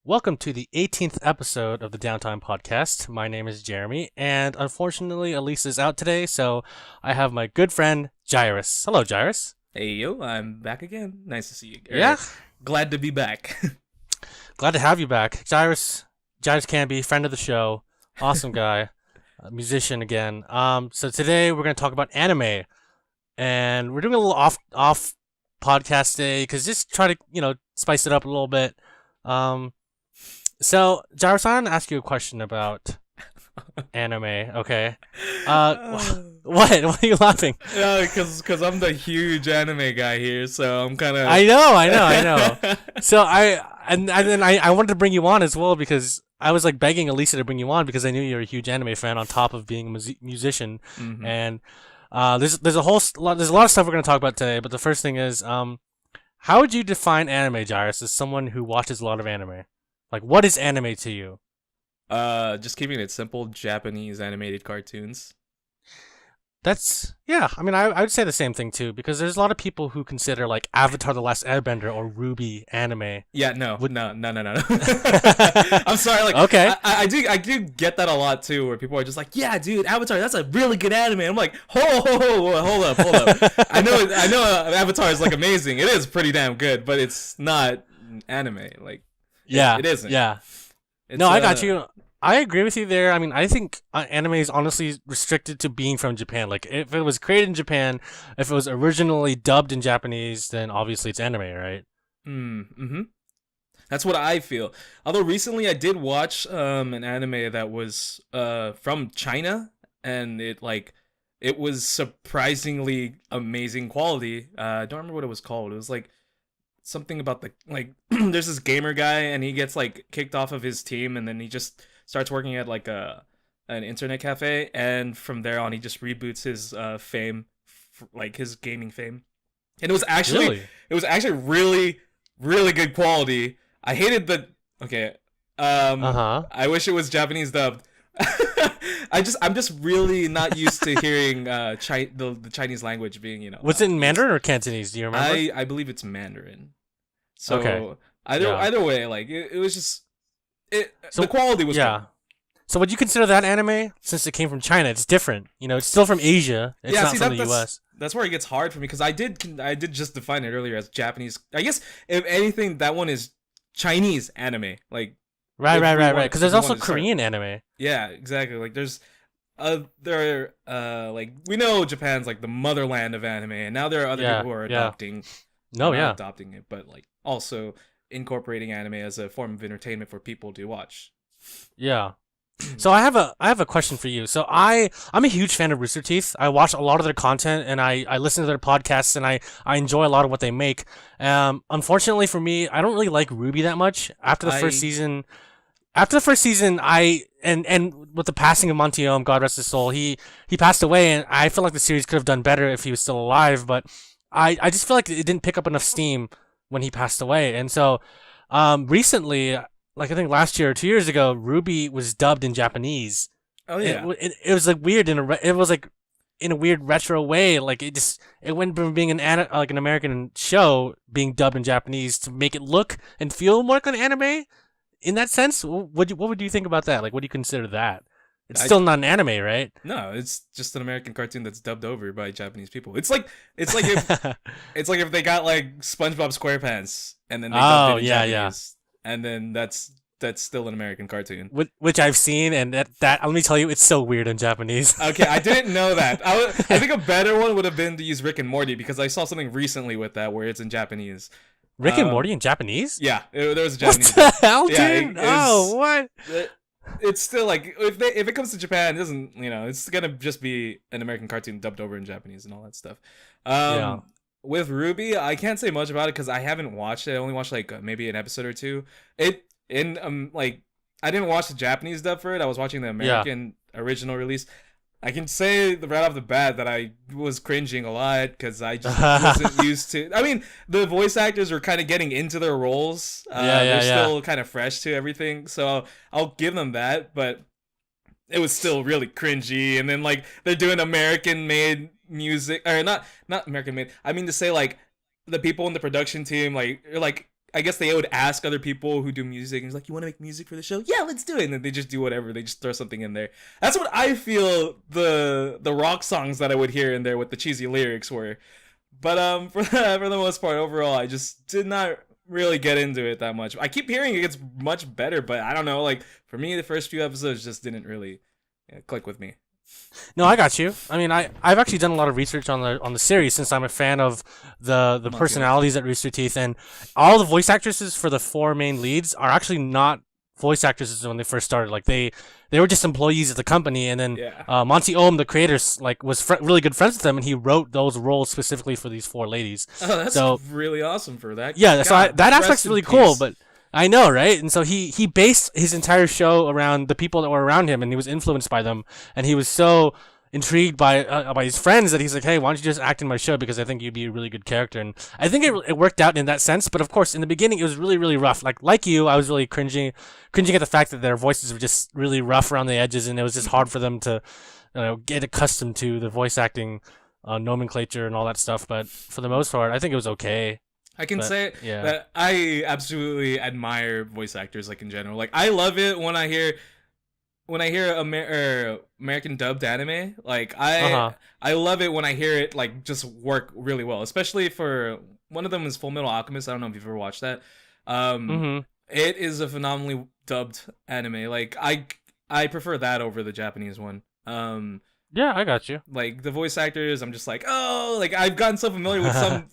Welcome to the 18th episode of the Downtime Podcast. My name is Jeremy, and unfortunately, Alyssa is out today, so I have my good friend, Jairus. Hello, Jairus. Hey, yo, I'm back again. Nice to see you. Yeah? Glad to be back. Glad to have you back. Jairus Canby, friend of the show, awesome guy, musician again. So today we're going to talk about anime, and we're doing a little off podcast day, because just try to, spice it up a little bit. So, Jairus, I want to ask you a question about anime, okay? What are you laughing? Yeah, because I'm the huge anime guy here, so I'm kind of... I know. So, I wanted to bring you on as well, because I was, begging Alyssa to bring you on, because I knew you were a huge anime fan on top of being a musician. Mm-hmm. And there's a lot of stuff we're going to talk about today, but the first thing is, how would you define anime, Jairus, as someone who watches a lot of anime? What is anime to you? Just keeping it simple, Japanese animated cartoons. I would say the same thing too, because there's a lot of people who consider Avatar: The Last Airbender or Ruby anime. Yeah, no. I'm sorry, okay. I do get that a lot too, where people are just like, yeah, dude, Avatar, that's a really good anime. I'm like, hold up. I know Avatar is amazing. It is pretty damn good, but it's not anime. Yeah, it isn't. Yeah. No, I got you. I agree with you there. I mean, I think anime is honestly restricted to being from Japan. If it was created in Japan, if it was originally dubbed in Japanese, then obviously it's anime, right? Mm-hmm. That's what I feel. Although recently I did watch an anime that was from China, and it was surprisingly amazing quality. I don't remember what it was called. It was something about there's this gamer guy, and he gets kicked off of his team, and then he just starts working at an internet cafe, and from there on he just reboots his fame, his gaming fame. And it was actually really, really good quality. I hated the I wish it was Japanese dubbed. I'm just really not used to hearing the Chinese language being Was it in Mandarin or Cantonese? Do you remember? I believe it's Mandarin. So okay. Either way, it was just the quality was good. So would you consider that anime, since it came from China? It's different. It's still from Asia. It's not from the US. That's where it gets hard for me, because I did just define it earlier as Japanese. I guess if anything, that one is Chinese anime. Right. Because there's also Korean anime. Yeah, exactly. There's we know Japan's the motherland of anime, and now there are other people who are adopting. Adopting it, but also incorporating anime as a form of entertainment for people to watch. Yeah. So I have a question for you. So I'm a huge fan of Rooster Teeth. I watch a lot of their content, and I listen to their podcasts, and I enjoy a lot of what they make. Unfortunately for me, I don't really like Ruby that much. After the first season, and with the passing of Montiom, God rest his soul, he passed away, and I feel like the series could have done better if he was still alive. But I just feel like it didn't pick up enough steam when he passed away, and so recently. I think last year or 2 years ago, Ruby was dubbed in Japanese. Oh yeah, it was weird it was in a weird retro way. It went from being an American show being dubbed in Japanese to make it look and feel more like an anime. In that sense, what would you think about that? What do you consider that? It's still not an anime, right? No, it's just an American cartoon that's dubbed over by Japanese people. It's like if they got SpongeBob SquarePants and then they dubbed it in Japanese. And then that's still an American cartoon, which I've seen, and that let me tell you, it's so weird in Japanese. Okay, I didn't know that. I think a better one would have been to use Rick and Morty, because I saw something recently with that where it's in Japanese. Rick and Morty in Japanese? Yeah, there was a Japanese. What the hell, dude? What? It's still if it comes to Japan, it doesn't it's gonna just be an American cartoon dubbed over in Japanese and all that stuff. With Ruby, I can't say much about it because I haven't watched it. I only watched maybe an episode or two. I didn't watch the Japanese dub for it. I was watching the American original release. I can say right off the bat that I was cringing a lot because I just wasn't used to. I mean, the voice actors were kind of getting into their roles. They're still kind of fresh to everything, so I'll give them that. But it was still really cringy, and then they're doing American-made music, or not American-made. I mean to say the people in the production team I guess they would ask other people who do music, and it's like, you want to make music for the show? Yeah, let's do it. And then they just do whatever. They just throw something in there. That's what I feel the rock songs that I would hear in there with the cheesy lyrics were. But for the most part, overall, I just did not really get into it that much. I keep hearing it gets much better, but I don't know. Like, for me, the first few episodes just didn't really click with me. No, I got you. I mean, I've actually done a lot of research on the series since I'm a fan of the personalities at Rooster Teeth, and all the voice actresses for the 4 main leads are actually not voice actresses when they first started. Like they were just employees of the company, and then Monty Oum, the creator, like was really good friends with them, and he wrote those roles specifically for these 4 ladies. Oh, that's really awesome for that. Yeah, so that aspect's really cool, but. I know, right? And so he based his entire show around the people that were around him, and he was influenced by them, and he was so intrigued by his friends that he's like, hey, why don't you just act in my show, because I think you'd be a really good character. And I think it worked out in that sense, but of course in the beginning it was really, really rough. Like you, I was really cringing at the fact that their voices were just really rough around the edges, and it was just hard for them to get accustomed to the voice acting nomenclature and all that stuff. But for the most part, I think it was okay. I can say that I absolutely admire voice actors, like in general. Like I love it when I hear American dubbed anime. Like I love it when I hear it like just work really well. Especially for one of them is Full Metal Alchemist. I don't know if you've ever watched that. It is a phenomenally dubbed anime. Like I prefer that over the Japanese one. Yeah, I got you. Like the voice actors, I'm just like, oh, like I've gotten so familiar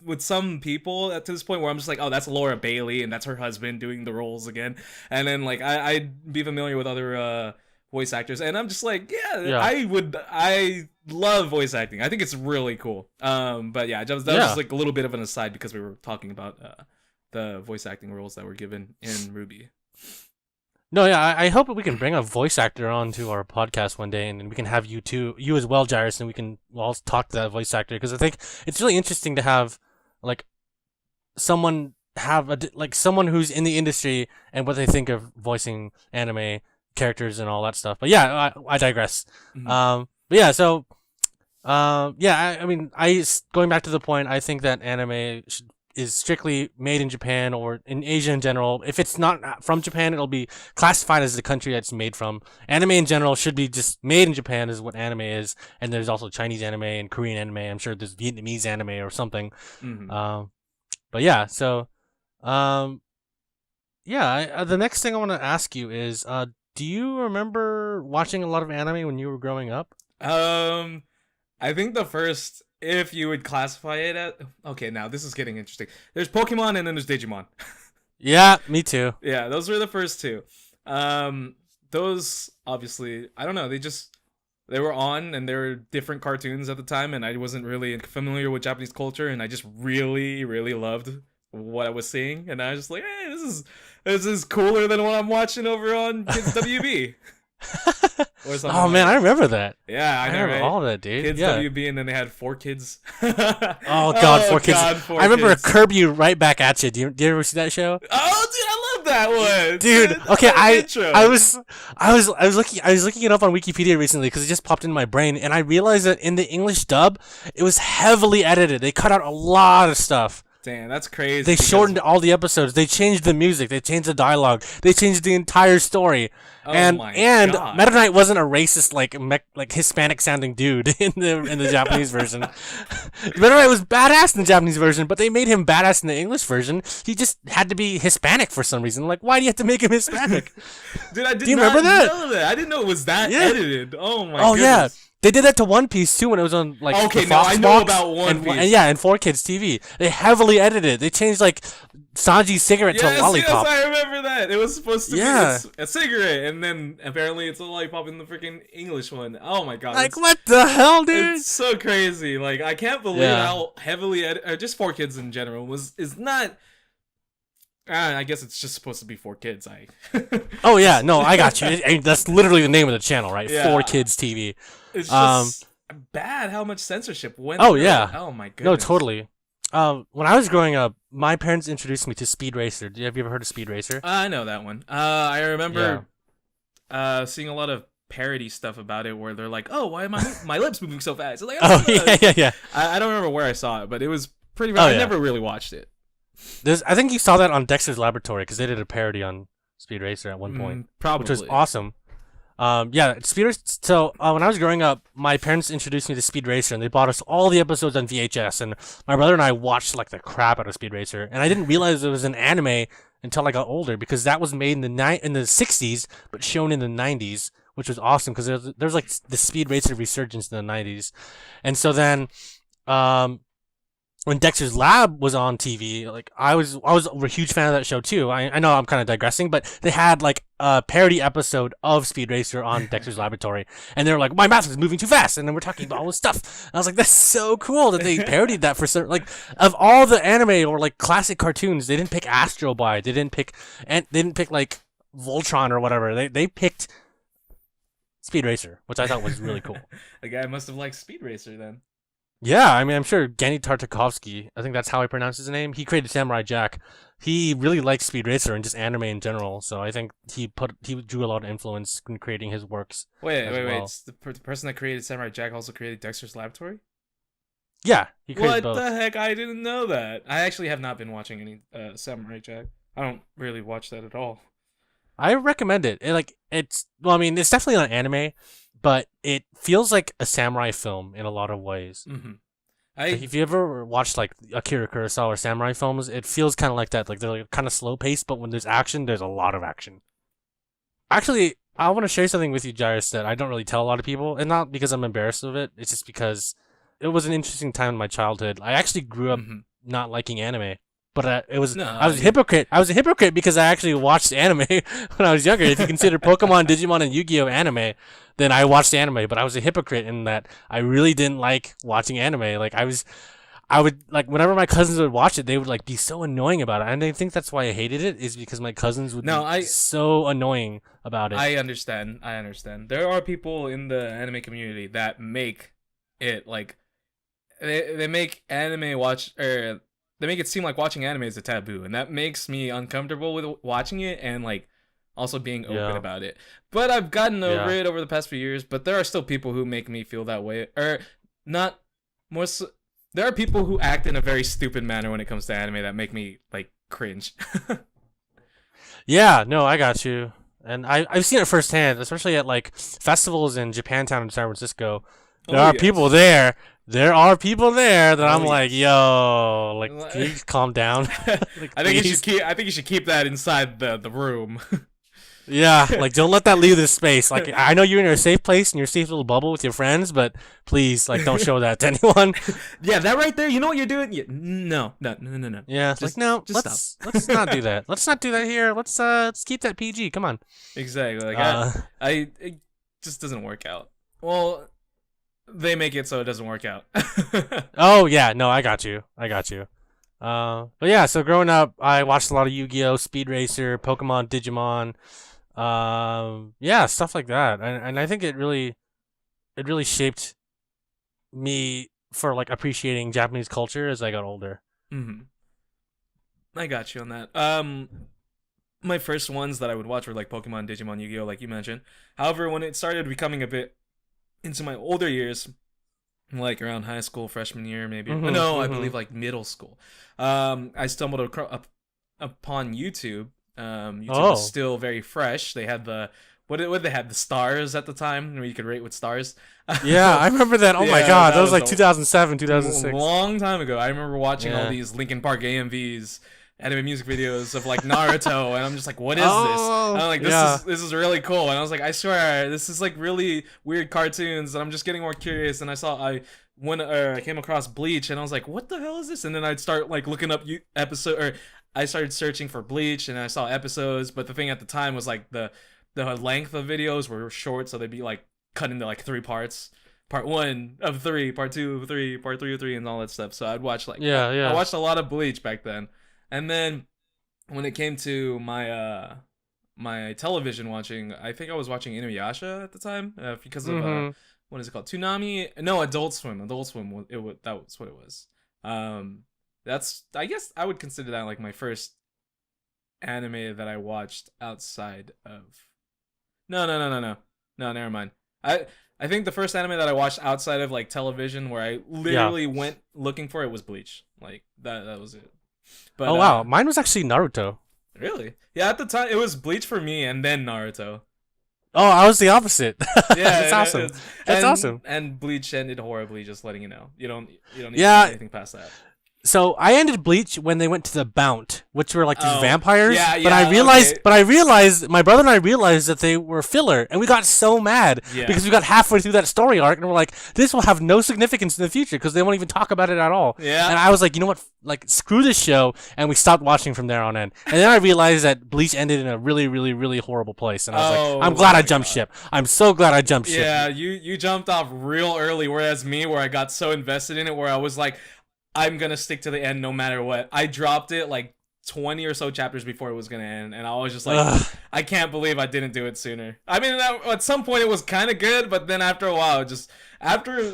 with some people to this point where I'm just like, oh, that's Laura Bailey and that's her husband doing the roles again. And then like I'd be familiar with other voice actors, and I'm just like, I love voice acting. I think it's really cool. But yeah, that was just like a little bit of an aside because we were talking about the voice acting roles that were given in RWBY. No, yeah, I hope we can bring a voice actor onto our podcast one day, and we can have you as well, Jairus, and we can all talk to that voice actor, because I think it's really interesting to have like someone who's in the industry and what they think of voicing anime characters and all that stuff. But yeah, I digress. Mm-hmm. But yeah, so I mean, going back to the point, I think that anime is strictly made in Japan or in Asia in general. If it's not from Japan, it'll be classified as the country that it's made from. Anime in general should be just made in Japan is what anime is, and there's also Chinese anime and Korean anime. I'm sure there's Vietnamese anime or something. Mm-hmm. But yeah, so the next thing I want to ask you is, do you remember watching a lot of anime when you were growing up? I think the first, if you would classify it at... Okay, now this is getting interesting. There's Pokemon and then there's Digimon. Yeah, me too. Yeah, those were the first two. Those, obviously, I don't know, they were on, and they were different cartoons at the time, and I wasn't really familiar with Japanese culture, and I just really, really loved what I was seeing, and I was just like, hey, this is cooler than what I'm watching over on Kids WB. Oh man, I remember that. Yeah, I know, remember all that, dude. Kids WB, and then they had 4Kids. Oh god, 4Kids. I remember Kids. a Curb You Right Back at You. Do you ever see that show? Oh, dude, I love that one. Dude, okay, I was looking it up on Wikipedia recently because it just popped into my brain, and I realized that in the English dub, it was heavily edited. They cut out a lot of stuff. Damn, that's crazy. They shortened all the episodes. They changed the music. They changed the dialogue. They changed the entire story. And Meta Knight wasn't a racist like Hispanic sounding dude in the Japanese version. Meta Knight was badass in the Japanese version, but they made him badass in the English version. He just had to be Hispanic for some reason. Like, why do you have to make him Hispanic? Dude, I did do you not remember that? know that. I didn't know it was that edited. Oh my goodness. Yeah. They did that to One Piece too when it was on like okay, the now Fox I know box about One Piece. And 4Kids TV. They heavily edited. They changed like Sanji's cigarette to a lollipop. Yes, I remember that. It was supposed to be a cigarette, and then apparently it's a lollipop in the freaking English one. Oh my god! Like what the hell, dude? It's so crazy. Like I can't believe how heavily just 4Kids in general is not. I guess it's just supposed to be 4Kids. Oh yeah, no, I got you. That's literally the name of the channel, right? Yeah. 4Kids TV. It's just bad how much censorship went. Oh yeah. Oh my goodness. No, totally. When I was growing up, my parents introduced me to Speed Racer. Have you ever heard of Speed Racer? I know that one. I remember seeing a lot of parody stuff about it where they're like, "Oh, why am my lips moving so fast?" It's like, yeah. I don't remember where I saw it, but it was pretty. Oh, I never really watched it. I think you saw that on Dexter's Laboratory because they did a parody on Speed Racer at one point, Probably. which was awesome. Yeah, Speed Racer. So when I was growing up, my parents introduced me to Speed Racer, and they bought us all the episodes on VHS. And my brother and I watched like the crap out of Speed Racer, and I didn't realize it was an anime until I got older because that was made in the 60s, but shown in the 90s, which was awesome because there's like the Speed Racer resurgence in the 90s, and so then um when Dexter's Lab was on TV, like I was a huge fan of that show too. I know I'm kind of digressing, but they had like a parody episode of Speed Racer on Dexter's Laboratory, and they were like, "My mouse is moving too fast," and then we're talking about all this stuff. And I was like, "That's so cool that they parodied that for certain." Like, of all the anime or like classic cartoons, they didn't pick Astro Boy, they didn't pick like Voltron or whatever. They picked Speed Racer, which I thought was really cool. The guy must have liked Speed Racer then. Yeah, I mean, I'm sure Genny Tartakovsky, I think that's how I pronounce his name. He created Samurai Jack. He really likes Speed Racer and just anime in general. So I think he drew a lot of influence in creating his works. Wait. It's the person that created Samurai Jack also created Dexter's Laboratory? Yeah, he created What both. the heck? I didn't know that. I actually have not been watching any Samurai Jack. I don't really watch that at all. I recommend it. It's definitely not anime, but it feels like a samurai film in a lot of ways. Mm-hmm. Like if you ever watched like Akira Kurosawa or samurai films, it feels kind of like that. Like they're like kind of slow paced, but when there's action, there's a lot of action. Actually, I want to share something with you, Jairus, that I don't really tell a lot of people, and not because I'm embarrassed of it. It's just because it was an interesting time in my childhood. I actually grew up not liking anime. But I was a hypocrite. I was a hypocrite because I actually watched anime when I was younger. If you consider Pokemon, Digimon, and Yu-Gi-Oh anime, then I watched anime. But I was a hypocrite in that I really didn't like watching anime. Like I would like whenever my cousins would watch it, they would like be so annoying about it. And I think that's why I hated it is because my cousins would be so annoying about it. I understand. There are people in the anime community that make it like they make anime watch or. They make it seem like watching anime is a taboo, and that makes me uncomfortable with watching it and like also being open about it. But I've gotten over it over the past few years. But there are still people who make me feel that way, or not more. There are people who act in a very stupid manner when it comes to anime that make me like cringe. Yeah, no, I got you, and I've seen it firsthand, especially at like festivals in Japantown and San Francisco. There are people there. There are people there that I'm like, yo, like, can you calm down? Like, I think you should keep that inside the room. Yeah, like don't let that leave this space. Like I know you're in your safe place in your safe little bubble with your friends, but please, like, don't show that to anyone. Yeah, that right there. You know what you're doing? Yeah, no. Yeah, just, like no, let's not do that. Let's not do that here. Let's keep that PG. Come on. Exactly. Like it just doesn't work out. Well. They make it so it doesn't work out. Oh yeah, no, I got you. But yeah, so growing up, I watched a lot of Yu-Gi-Oh, Speed Racer, Pokemon, Digimon, yeah, stuff like that, and I think it really shaped me for like appreciating Japanese culture as I got older. Mm-hmm. I got you on that. My first ones that I would watch were like Pokemon, Digimon, Yu-Gi-Oh, like you mentioned. However, when it started becoming a bit into my older years, like around high school, freshman year, maybe. I believe like middle school. I stumbled upon YouTube. YouTube was still very fresh. They had the what they had the stars at the time where you could rate with stars. Yeah, I remember that. Oh my god, that was like 2007, 2006. A long time ago. I remember watching all these Linkin Park AMVs. Anime music videos of like Naruto, and I'm just like, what is this? And I'm like, this is really cool. And I was like, I swear, this is like really weird cartoons, and I'm just getting more curious. And I came across Bleach, and I was like, what the hell is this? And then I'd start like looking up I started searching for Bleach, and I saw episodes. But the thing at the time was like the length of videos were short, so they'd be like cut into like 3 parts. Part 1 of 3, part 2 of 3, part 3 of 3, and all that stuff. So I'd watch like I watched a lot of Bleach back then. And then when it came to my my television watching, I think I was watching Inuyasha at the time because of what is it called? Toonami? No, Adult Swim. Adult Swim. That was what it was. That's I guess I would consider that like my first anime that I watched outside of. No, never mind. I think the first anime that I watched outside of like television where I literally went looking for it was Bleach. Like that was it. But Oh wow, mine was actually Naruto. really, yeah. At the time, it was Bleach for me, and then Naruto. Oh, I was the opposite. Yeah, That's awesome. That's awesome. And Bleach ended horribly. Just letting you know, you don't need to Yeah. do anything past that. So I ended Bleach when they went to the Bount, which were like these vampires. Yeah, but I realized, my brother and I realized that they were filler, and we got so mad because we got halfway through that story arc, and we're like, this will have no significance in the future because they won't even talk about it at all. Yeah. And I was like, you know what? Like, screw this show, and we stopped watching from there on in. And then I realized that Bleach ended in a really, really, really horrible place, and I was like, I'm glad I jumped ship. I'm so glad I jumped ship. Yeah, you jumped off real early, whereas me, where I got so invested in it, where I was like, I'm gonna stick to the end no matter what. I dropped it like 20 or so chapters before it was gonna end, and I was just like, I can't believe I didn't do it sooner. I mean, at some point it was kind of good, but then after a while, just after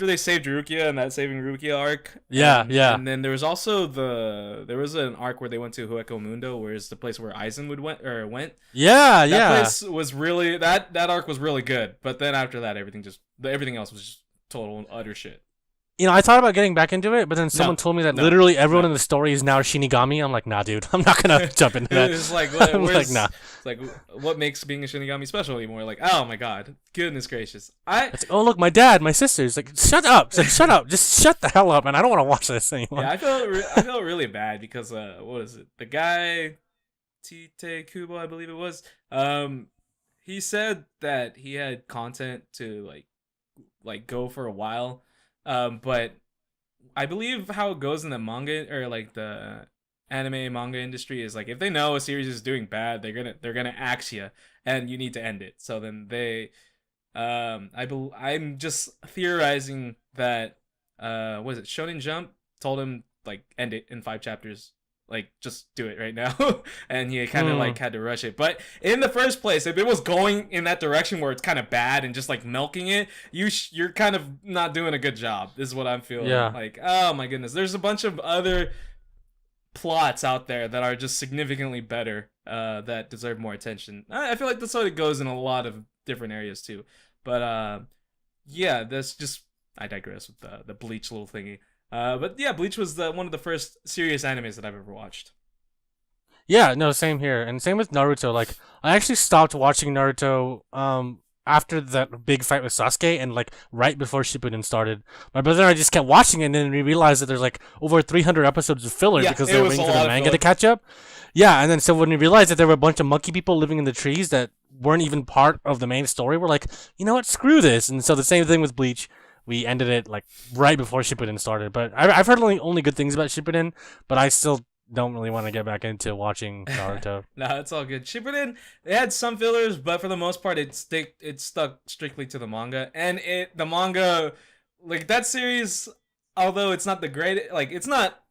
they saved Rukia and that saving Rukia arc, and then there was also an arc where they went to Hueco Mundo, where it's the place where Aizen went. That place was really that arc was really good, but then after that, everything else was just total and utter shit. You know, I thought about getting back into it, but then someone told me that literally everyone in the story is now Shinigami. I'm like, nah, dude, I'm not gonna jump into that. It's like, I'm like, nah. It's like, what makes being a Shinigami special anymore? Like, oh my god, goodness gracious! It's like, oh look, my dad, my sisters. Like, shut up, shut up, just shut the hell up, man. I don't want to watch this anymore. Yeah, I felt really bad because what is it? The guy, Tite Kubo, I believe it was. He said that he had content to like go for a while. But I believe how it goes in the manga or like the anime manga industry is like if they know a series is doing bad, they're gonna axe you, and you need to end it. So then I'm just theorizing that was it Shonen Jump told him like end it in 5 chapters. Like, just do it right now. And he kind of like had to rush it. But in the first place, if it was going in that direction where it's kind of bad and just like milking it, you're kind of not doing a good job. This is what I'm feeling. Yeah. Like, oh my goodness, there's a bunch of other plots out there that are just significantly better, that deserve more attention. I feel like that's how it goes in a lot of different areas too. But yeah, that's just, I digress with the Bleach little thingy. But yeah, Bleach was one of the first serious animes that I've ever watched. Yeah, no, same here, and same with Naruto. Like, I actually stopped watching Naruto after that big fight with Sasuke, and like right before Shippuden started. My brother and I just kept watching it, and then we realized that there's like over 300 episodes of filler because they were waiting for the manga to catch up. Yeah, and then so when we realized that there were a bunch of monkey people living in the trees that weren't even part of the main story, we're like, you know what, screw this. And so the same thing with Bleach. We ended it like right before Shippuden started, but I've heard only good things about Shippuden, but I still don't really want to get back into watching Naruto. No, it's all good. Shippuden, it had some fillers, but for the most part, it stuck strictly to the manga, and the manga, like that series, although it's not the great, like it's not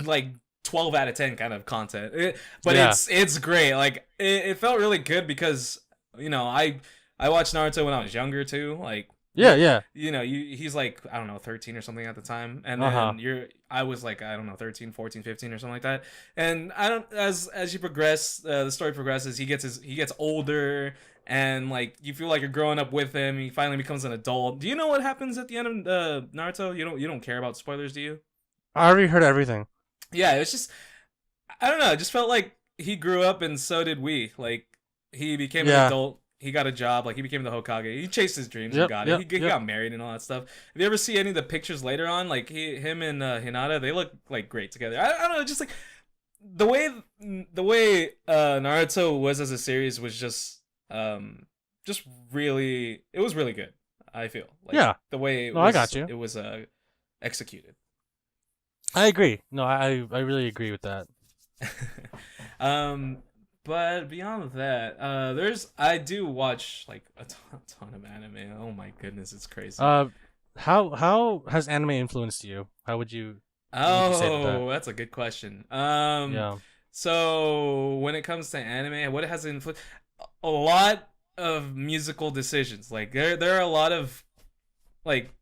like 12 out of 10 kind of content, but it's great. Like it felt really good because I watched Naruto when I was younger too, like. Yeah. He's like, I don't know, 13 or something at the time. And then I was like, I don't know, 13, 14, 15 or something like that. And as you progress, the story progresses, he gets older, and like you feel like you're growing up with him. He finally becomes an adult. Do you know what happens at the end of Naruto? You don't care about spoilers, do you? I already heard everything. Yeah, it's just, I don't know, it just felt like he grew up and so did we. Like he became an adult. He got a job, like he became the Hokage. He chased his dreams and got it. He got married and all that stuff. If you ever see any of the pictures later on, like him and Hinata, they look like great together. I don't know, just like the way Naruto was as a series was just really, it was really good. I feel like the way it was executed. I agree. No, I really agree with that. But beyond that, I do watch like a ton of anime. Oh my goodness, it's crazy. How has anime influenced you? How would you? That's a good question. Yeah. So when it comes to anime, what it has influenced? A lot of musical decisions. Like there are a lot of, like,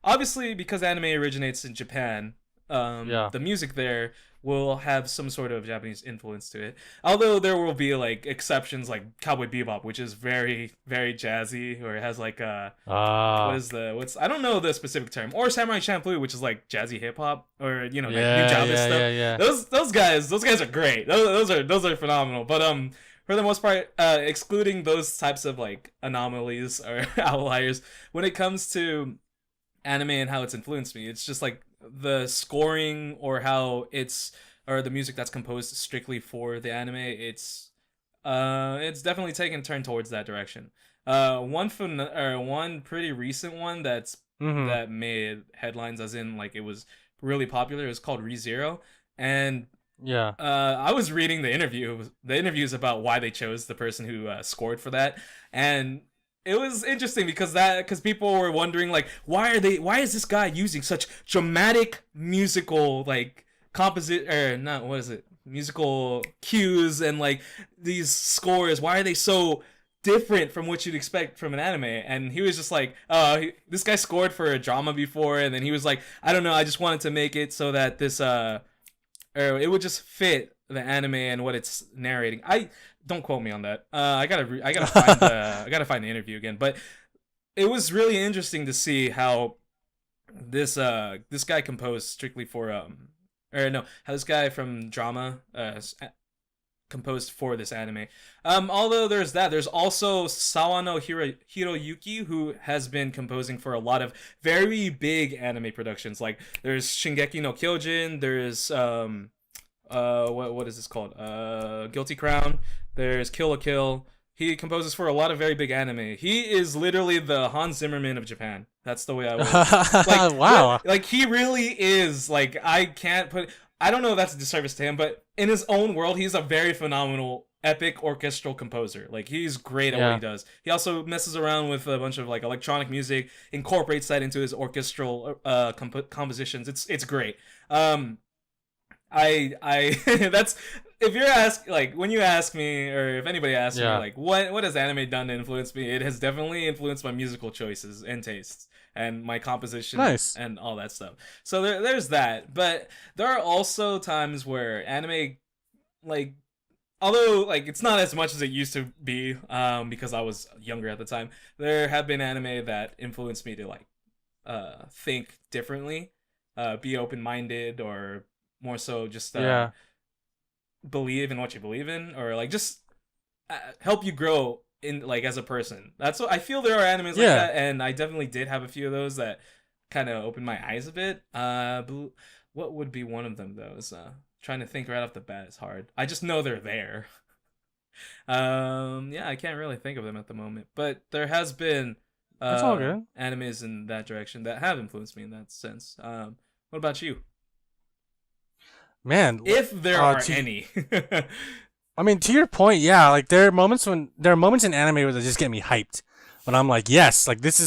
obviously because anime originates in Japan. The music there will have some sort of Japanese influence to it. Although there will be like exceptions, like Cowboy Bebop, which is very, very jazzy, or it has like what's I don't know the specific term, or Samurai Champloo, which is like jazzy hip hop, or like new Java stuff. Yeah. Those guys are great. Those are phenomenal. But for the most part, excluding those types of like anomalies or outliers, when it comes to anime and how it's influenced me, it's just like the scoring or the music that's composed strictly for the anime. It's definitely taken a turn towards that direction. One pretty recent one that made headlines, as in like it was really popular. It was called ReZero, and I was reading the interviews about why they chose the person who scored for that, and it was interesting because people were wondering like why is this guy using such dramatic musical like musical cues and like these scores, why are they so different from what you'd expect from an anime? And he was just like, this guy scored for a drama before, and then he was like, I don't know, I just wanted to make it so that this it would just fit the anime and what it's narrating. I don't quote me on that. I gotta find the interview again. But it was really interesting to see how this guy composed strictly for how this guy from drama composed for this anime. Although there's that, there's also Sawano Hiroyuki, who has been composing for a lot of very big anime productions. Like there's Shingeki no Kyojin, there's what is this called? Guilty Crown. There's Kill la Kill. He composes for a lot of very big anime. He is literally the Hans Zimmerman of Japan. That's the way I would. Like, wow. Like he really is. Like I don't know if that's a disservice to him, but in his own world, he's a very phenomenal, epic orchestral composer. Like he's great at what he does. He also messes around with a bunch of like electronic music, incorporates that into his orchestral compositions. It's great. That's, if you're when you ask me, or if anybody asks me like what has anime done to influence me, it has definitely influenced my musical choices and tastes and my composition and all that stuff. So there's that. But there are also times where anime, like, although like it's not as much as it used to be, because I was younger at the time, there have been anime that influenced me to like think differently, be open-minded, or more so just believe in what you believe in, or like just help you grow in like as a person. That's what I feel. There are animes like that, and I definitely did have a few of those that kind of opened my eyes a bit. What would be one of them though? Is trying to think right off the bat is hard. I just know they're there. I can't really think of them at the moment, but there has been that's all good. Animes in that direction that have influenced me in that sense. What about you? Man, if there are any. I mean, to your point, like there are moments in anime where they just get me hyped. When I'm like, yes, like this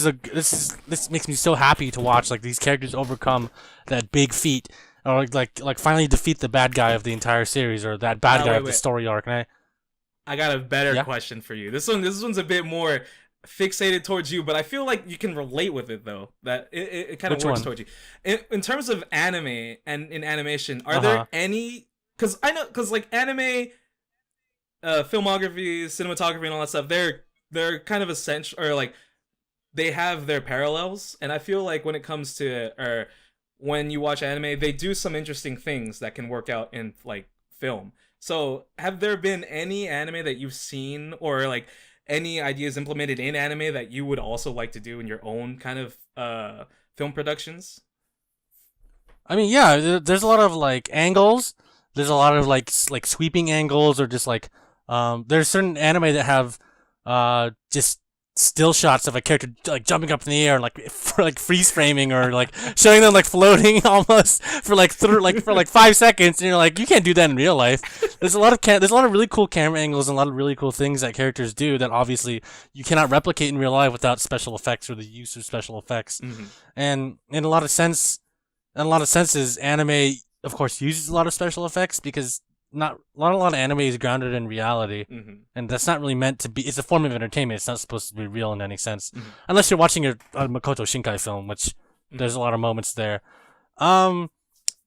makes me so happy to watch like these characters overcome that big feat, or like finally defeat the bad guy of the entire series, or that bad guy of the story arc. And I got a better question for you. This one's a bit more fixated towards you, but I feel like you can relate with it though. That it kind of works towards you. In terms of anime and in animation, are there any? Because like anime, filmography, cinematography, and all that stuff, they're kind of essential, or like they have their parallels. And I feel like when it comes to when you watch anime, they do some interesting things that can work out in like film. So have there been any anime that you've seen, or like any ideas implemented in anime that you would also like to do in your own kind of film productions? I mean, there's a lot of like angles. There's a lot of like sweeping angles, or just like there's certain anime that have just still shots of a character like jumping up in the air, and like freeze framing, or like showing them like floating almost for like 5 seconds, and you're like, you can't do that in real life. There's a lot of really cool camera angles and a lot of really cool things that characters do that obviously you cannot replicate in real life without special effects or the use of special effects. And in a lot of senses, anime of course uses a lot of special effects because not a lot of anime is grounded in reality, and that's not really meant to be. It's a form of entertainment. It's not supposed to be real in any sense, unless you're watching a Makoto Shinkai film, which there's a lot of moments there. The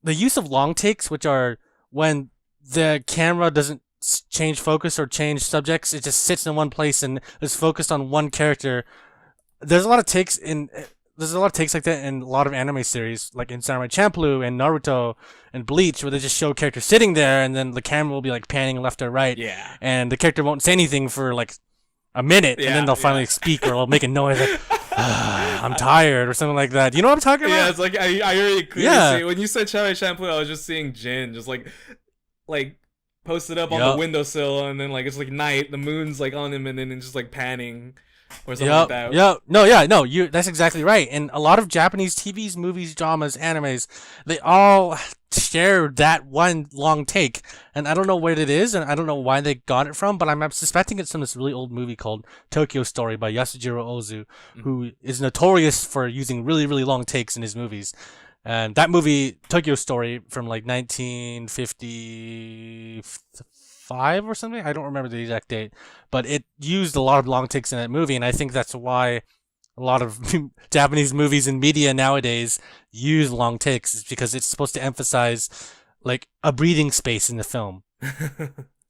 use of long takes, which are when the camera doesn't change focus or change subjects, it just sits in one place and is focused on one character. There's a lot of takes like that in a lot of anime series, like in Samurai Champloo and Naruto and Bleach, where they just show characters sitting there, and then the camera will be like panning left or right, and the character won't say anything for like a minute, and then they'll finally speak, or they'll make a noise like, I'm tired, or something like that. You know what I'm talking about? Yeah, it's like I already clearly see. When you said Samurai Champloo, I was just seeing Jin just like posted up on the windowsill, and then like it's like night, the moon's like on him, and then it's just like panning. Or something like that. That's exactly right. And a lot of Japanese TVs, movies, dramas, animes, they all share that one long take. And I don't know what it is, and I don't know why they got it from, but I'm suspecting it's from this really old movie called Tokyo Story by Yasujiro Ozu, who is notorious for using really, really long takes in his movies. And that movie, Tokyo Story, from like 1955 or something, I don't remember the exact date, but it used a lot of long takes in that movie, and I think that's why a lot of Japanese movies and media nowadays use long takes, is because it's supposed to emphasize like a breathing space in the film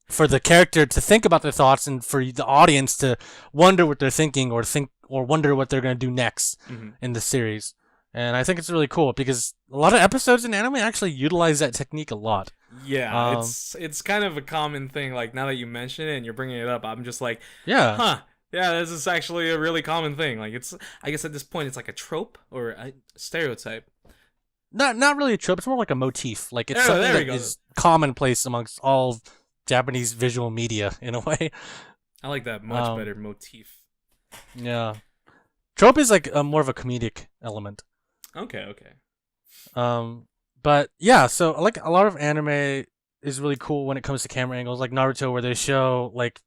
for the character to think about their thoughts, and for the audience to wonder what they're thinking, or wonder what they're going to do next in the series. And I think it's really cool because a lot of episodes in anime actually utilize that technique a lot. Yeah, it's kind of a common thing. Like, now that you mention it and you're bringing it up, I'm just like, yeah, this is actually a really common thing. Like, it's, I guess at this point it's like a trope or a stereotype. Not really a trope. It's more like a motif. Like, it's something that is commonplace amongst all Japanese visual media in a way. I like that much better, motif. Yeah, trope is like more of a comedic element. Okay. But yeah, so like a lot of anime is really cool when it comes to camera angles, like Naruto, where they show like,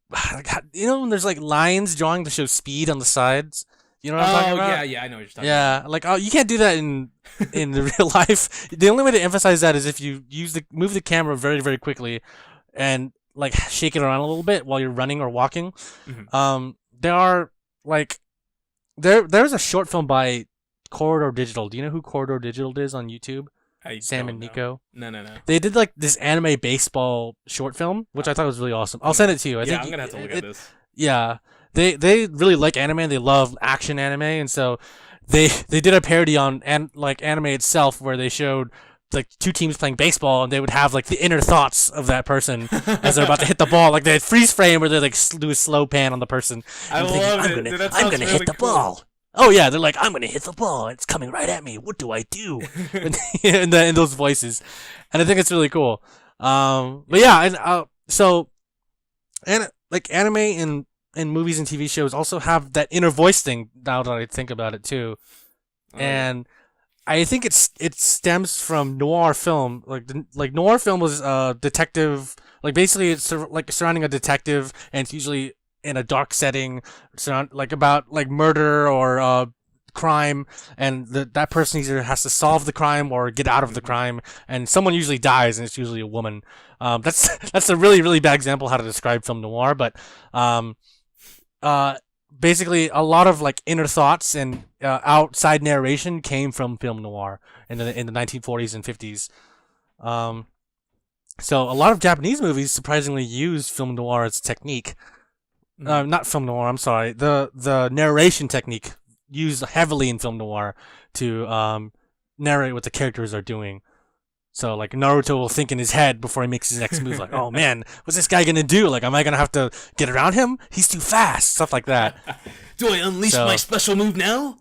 you know, when there's like lines drawing to show speed on the sides. You know what I'm talking about? Yeah, I know what you're talking about. Yeah, like, you can't do that in the real life. The only way to emphasize that is if you move the camera very, very quickly, and like shake it around a little bit while you're running or walking. There are like there's a short film by Corridor Digital. Do you know who Corridor Digital is on YouTube? Sam and Nico. No. They did like this anime baseball short film, which I thought was really awesome. I'll send it to you. I think I'm gonna have to look at this. Yeah, they really like anime, and they love action anime, and so they did a parody on anime itself, where they showed like two teams playing baseball, and they would have like the inner thoughts of that person as they're about to hit the ball, like they freeze frame where they like do a slow pan on the person. I love it. I'm gonna hit the ball. Oh yeah, they're like, I'm gonna hit the ball. It's coming right at me. What do I do? in those voices, and I think it's really cool. But yeah, and like anime and movies and TV shows also have that inner voice thing. Now that I think about it too, and I think it stems from noir film. Like noir film was detective. Like basically, it's like surrounding a detective, and it's usually in a dark setting, about like murder or crime, and that person either has to solve the crime or get out of the crime, and someone usually dies, and it's usually a woman. That's a really, really bad example how to describe film noir, but basically a lot of like inner thoughts and outside narration came from film noir in the 1940s and 50s. So a lot of Japanese movies surprisingly use film noir as a technique. Not film noir, I'm sorry. The narration technique used heavily in film noir to narrate what the characters are doing. So like Naruto will think in his head before he makes his next move, like, oh man, what's this guy gonna do? Like, am I gonna have to get around him? He's too fast, stuff like that. Do I unleash my special move now?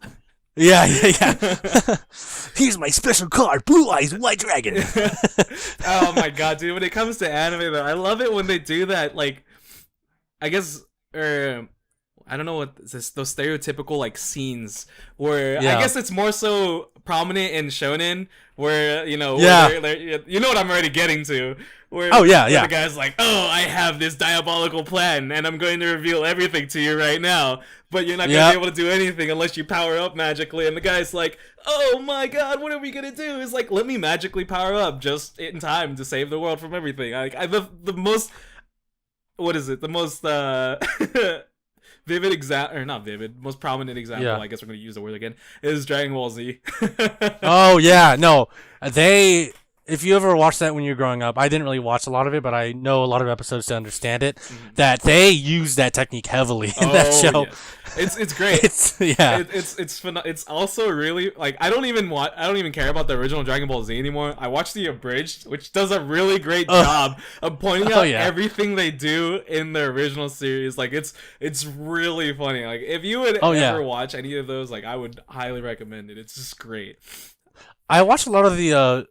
Yeah. Here's my special card, Blue Eyes White Dragon. Oh my god, dude! When it comes to anime, though, I love it when they do that. Like, I guess. I don't know what those stereotypical like scenes where I guess it's more so prominent in shonen where you know you know what I'm already getting to where the guy's like, oh, I have this diabolical plan and I'm going to reveal everything to you right now, but you're not gonna be able to do anything unless you power up magically, and the guy's like, oh my god, what are we gonna do? It's like, let me magically power up just in time to save the world from everything. Like the most the most vivid example, or not vivid, most prominent example, I guess we're going to use the word again, is Dragon Ball Z. Oh yeah, no, they if you ever watched that when you were growing up, I didn't really watch a lot of it, but I know a lot of episodes to understand it. That they use that technique heavily in that show. Yes. It's great. It's also really like I don't even care about the original Dragon Ball Z anymore. I watch the abridged, which does a really great job of pointing out everything they do in the original series. Like it's really funny. Like if you would ever watch any of those, like I would highly recommend it. It's just great. I watched a lot of the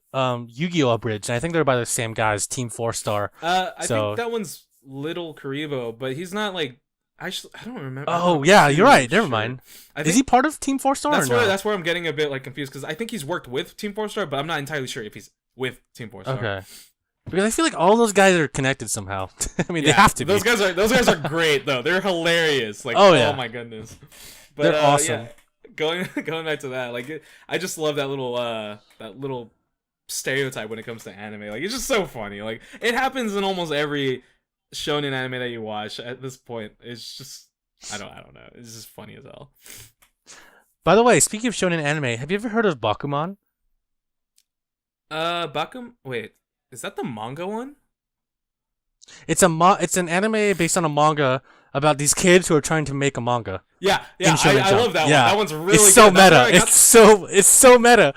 Yu-Gi-Oh! Abridged, and I think they're by the same guys, Team 4-Star. I think that one's Little Karibo, but he's not like. Actually, I don't remember. Oh yeah, you're right. Never mind. Is he part of Team 4-Star? That's where I'm getting a bit like confused because I think he's worked with Team 4-Star, but I'm not entirely sure if he's with Team 4-Star. Okay. Because I feel like all those guys are connected somehow. I mean, they have to be. Those guys are great though. They're hilarious. Like, oh my goodness. But, they're awesome. Yeah. Going back to that, like I just love that little stereotype when it comes to anime. Like it's just so funny. Like it happens in almost every shonen anime that you watch at this point. It's just I don't know. It's just funny as hell. By the way, speaking of shonen anime, have you ever heard of Bakuman? Wait, is that the manga one? It's an anime based on a manga about these kids who are trying to make a manga. Yeah, I love that one. That one's really it's so good. Meta. It's so meta.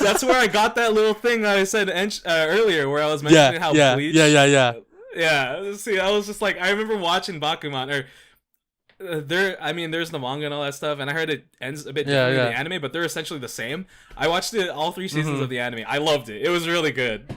That's where I got that little thing that I said earlier, where I was mentioning how Bleach. Yeah. See, I was just like, I remember watching Bakuman, or there's the manga and all that stuff, and I heard it ends a bit differently than the anime, but they're essentially the same. I watched all 3 seasons of the anime. I loved it. It was really good.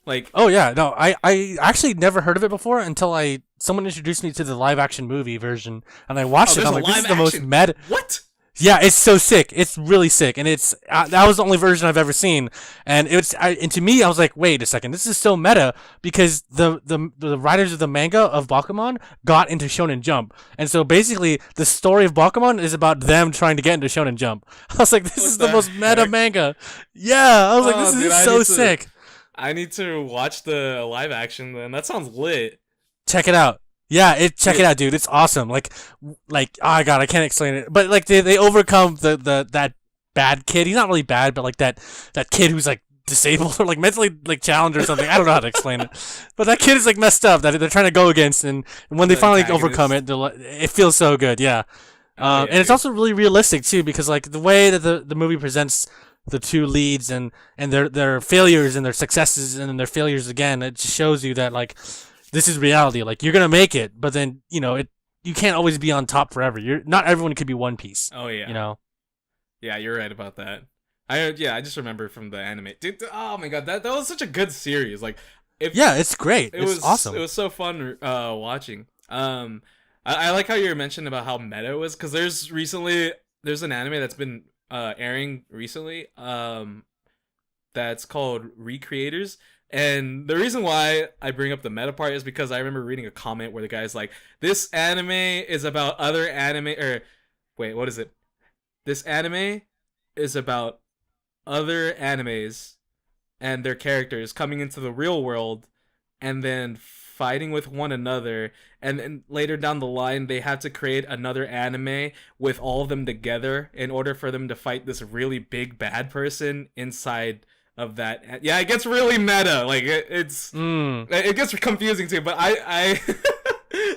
Like, oh yeah, no, I actually never heard of it before until someone introduced me to the live action movie version, and I watched it. I'm like, this is the most meta. What? Yeah, it's so sick. It's really sick, and it's that was the only version I've ever seen, and and to me, I was like, wait a second, this is so meta because the writers of the manga of Bakuman got into Shonen Jump, and so basically the story of Bakuman is about them trying to get into Shonen Jump. I was like, this is the most meta manga. Yeah, I was like, this is so sick. I need to watch the live action then. That sounds lit. Check it out. Yeah, check it out, dude. It's awesome. Like, oh my god, I can't explain it. But like, they overcome that bad kid. He's not really bad, but like that kid who's like disabled or like mentally like challenged or something. I don't know how to explain it. But that kid is like messed up that they're trying to go against, and when they finally overcome it, it feels so good. Yeah. And it's also really realistic too, because like the way that the movie presents the two leads and their failures and their successes and then their failures again, it just shows you that like this is reality. Like you're gonna make it, but then you can't always be on top forever. Not everyone could be One Piece. Oh yeah. Yeah, you're right about that. I just remember from the anime. Dude, oh my god, that was such a good series. Like, it's great. It's awesome. It was so fun watching. I like how you mentioned about how meta it was, because there's an anime that's been airing recently that's called Recreators, and the reason why I bring up the meta part is because I remember reading a comment where the guy's like, this anime is about other anime, or wait, what is it? This anime is about other animes and their characters coming into the real world and then fighting with one another, and then later down the line they have to create another anime with all of them together in order for them to fight this really big bad person inside of that. Yeah, it gets really meta. Like it gets confusing too, but I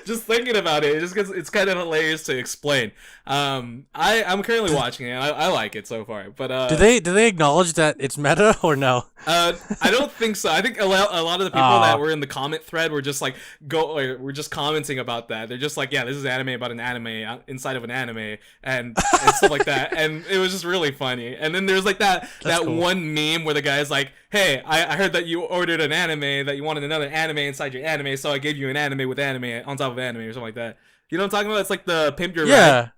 just thinking about it, it's kind of hilarious to explain. I'm currently watching it. I like it so far, but do they acknowledge that it's meta or no? I don't think so. I think a lot of the people that were in the comment thread were just like we're just commenting about that. They're just like, yeah, this is anime about an anime inside of an anime and stuff like that. And it was just really funny. And then there's like that cool. One meme where the guy's like, hey, I heard that you ordered an anime, that you wanted another anime inside your anime, so I gave you an anime with anime on top of anime or something like that. You know what I'm talking about? It's like the pimp your ride.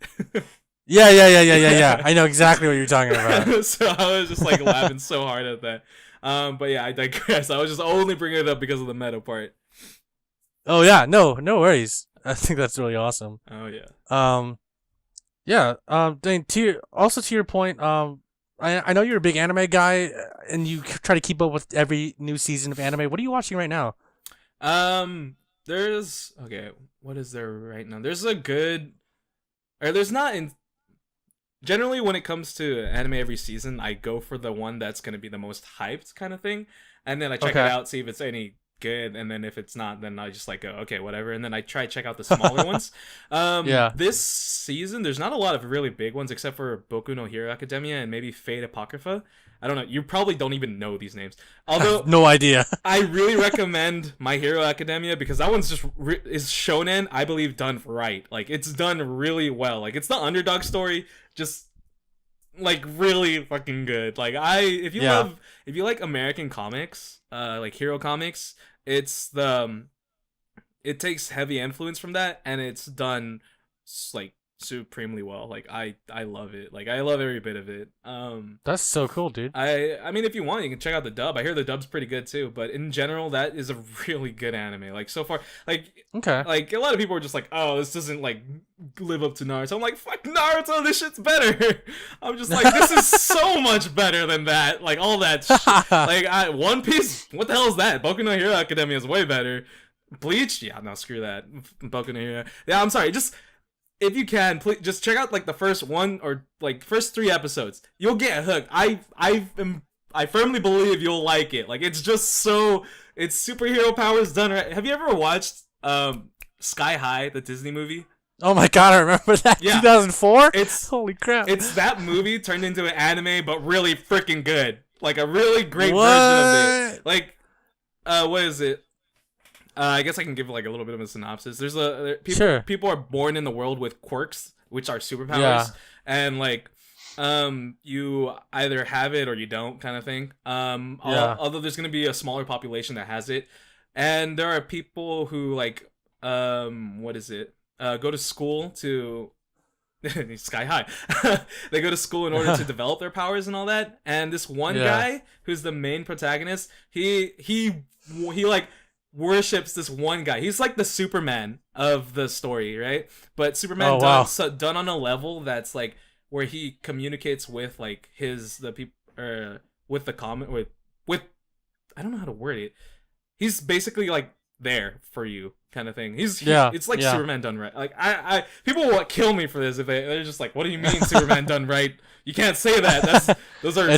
Yeah. I know exactly what you're talking about. So I was just like laughing so hard at that. But yeah, I digress. I was just only bringing it up because of the meta part. Oh yeah, no worries. I think that's really awesome. Oh yeah. Then to your point, I know you're a big anime guy and you try to keep up with every new season of anime. What are you watching right now? What is there right now? There's a good, or there's not in. generally when it comes to anime every season, I go for the one that's going to be the most hyped kind of thing, and then I check it out, see if it's any good, and then if it's not, then I just like go, okay, whatever, and then I try to check out the smaller ones. Yeah. This season there's not a lot of really big ones except for Boku no Hero Academia and maybe Fate Apocrypha. I don't know, you probably don't even know these names, although No idea. I really recommend My Hero Academia because that one's just is shonen, I believe, done right. Like, it's done really well. Like, it's the underdog story, just like really fucking good. Like, if you like American comics, like hero comics, it takes heavy influence from that, and it's done like supremely well. Like, I love it. Like, I love every bit of it. That's so cool, dude. I mean, if you want, you can check out the dub. I hear the dub's pretty good too, but in general, that is a really good anime. Like, so far, like, Okay. like a lot of people are just like, oh, this doesn't like live up to Naruto. I'm like, fuck Naruto, this shit's better. I'm just like, this is so much better than that. Like, all that shit. Like, One Piece, what the hell is that? Boku no Hero Academia is way better. Bleach, yeah, no, screw that. Boku no Hero. Yeah, I'm sorry, just if you can, please just check out like the first one or like first 3 episodes. You'll get hooked. I firmly believe you'll like it. Like, it's just so, it's superhero powers done right. Have you ever watched Sky High, the Disney movie? Oh my god, I remember that. Yeah. 2004? It's holy crap. It's that movie turned into an anime, but really freaking good. Like, a really great What? version of it. Like, what is it? I guess I can give like a little bit of a synopsis. People are born in the world with quirks, which are superpowers, Yeah. and like, you either have it or you don't, kind of thing. Yeah. Although there's gonna be a smaller population that has it, and there are people who like, what is it? Go to school to Sky High. They go to school in order to develop their powers and all that. And this one guy who's the main protagonist, he like worships this one guy. He's like the Superman of the story, right? But Superman done on a level that's like where he communicates with like the people with the comment with I don't know how to word it. He's basically like there for you kind of thing. It's like Superman done right. Like, I people will kill me for this if they're just like, what do you mean Superman done right? You can't say that. Those are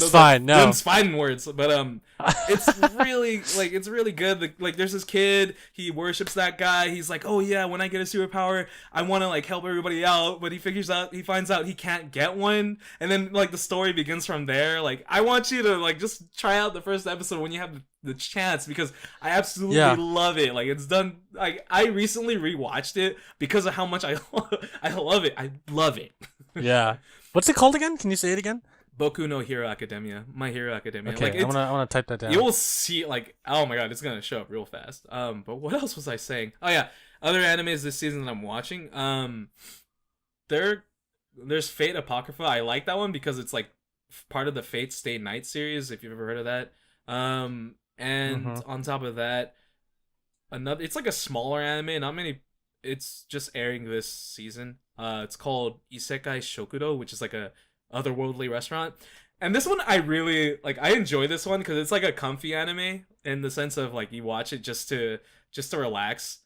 fighting words. But it's really good. Like, there's this kid, he worships that guy. He's like, oh yeah, when I get a superpower, I want to like help everybody out. But he finds out he can't get one, and then like the story begins from there. Like, I want you to like just try out the first episode when you have the chance, because I absolutely love it. Like, it's done. Like, I recently rewatched it because of how much I love it. I love it. Yeah. What's it called again? Can you say it again? Boku no Hero Academia. My Hero Academia. Okay, like, I wanna type that down. You'll see, like, oh my god, it's gonna show up real fast. But what else was I saying? Oh yeah, other animes this season that I'm watching. There's Fate Apocrypha. I like that one because it's like part of the Fate Stay Night series, if you've ever heard of that. And on top of that, it's like a smaller anime, not many. It's just airing this season. It's called Isekai Shokudo, which is like a otherworldly restaurant. And this one I really like. I enjoy this one because it's like a comfy anime in the sense of like you watch it just to relax.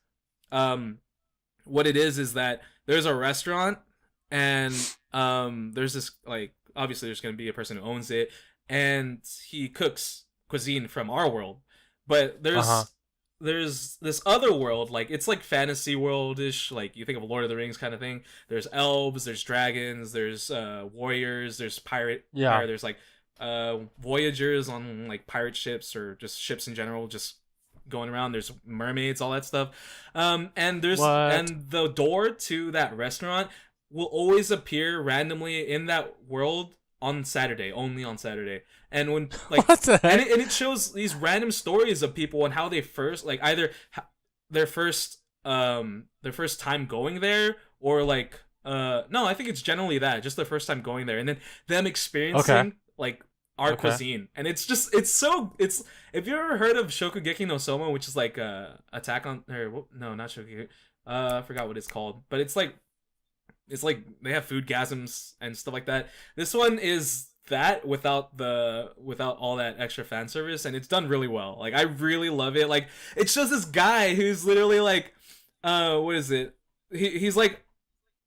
What it is that there's a restaurant, and there's this, like, obviously there's gonna be a person who owns it, and he cooks cuisine from our world, but there's this other world, like, it's like fantasy world-ish, like you think of Lord of the Rings kind of thing. There's elves, there's dragons, there's warriors, there's there's like voyagers on like pirate ships or just ships in general, just going around. There's mermaids, all that stuff. And the door to that restaurant will always appear randomly in that world on Saturday, only on Saturday. And when like what the heck? And it shows these random stories of people and how they first, like, either their first time going there, or like no, I think it's generally that, just their first time going there, and then them experiencing like our cuisine. And it's if you ever heard of Shokugeki no Soma, which is like Attack on, or no, not Shokugeki, I forgot what it's called, but it's like they have foodgasms and stuff like that. This one is that without all that extra fan service, and it's done really well. Like, I really love it. Like, it's just this guy who's literally like what is it? He's like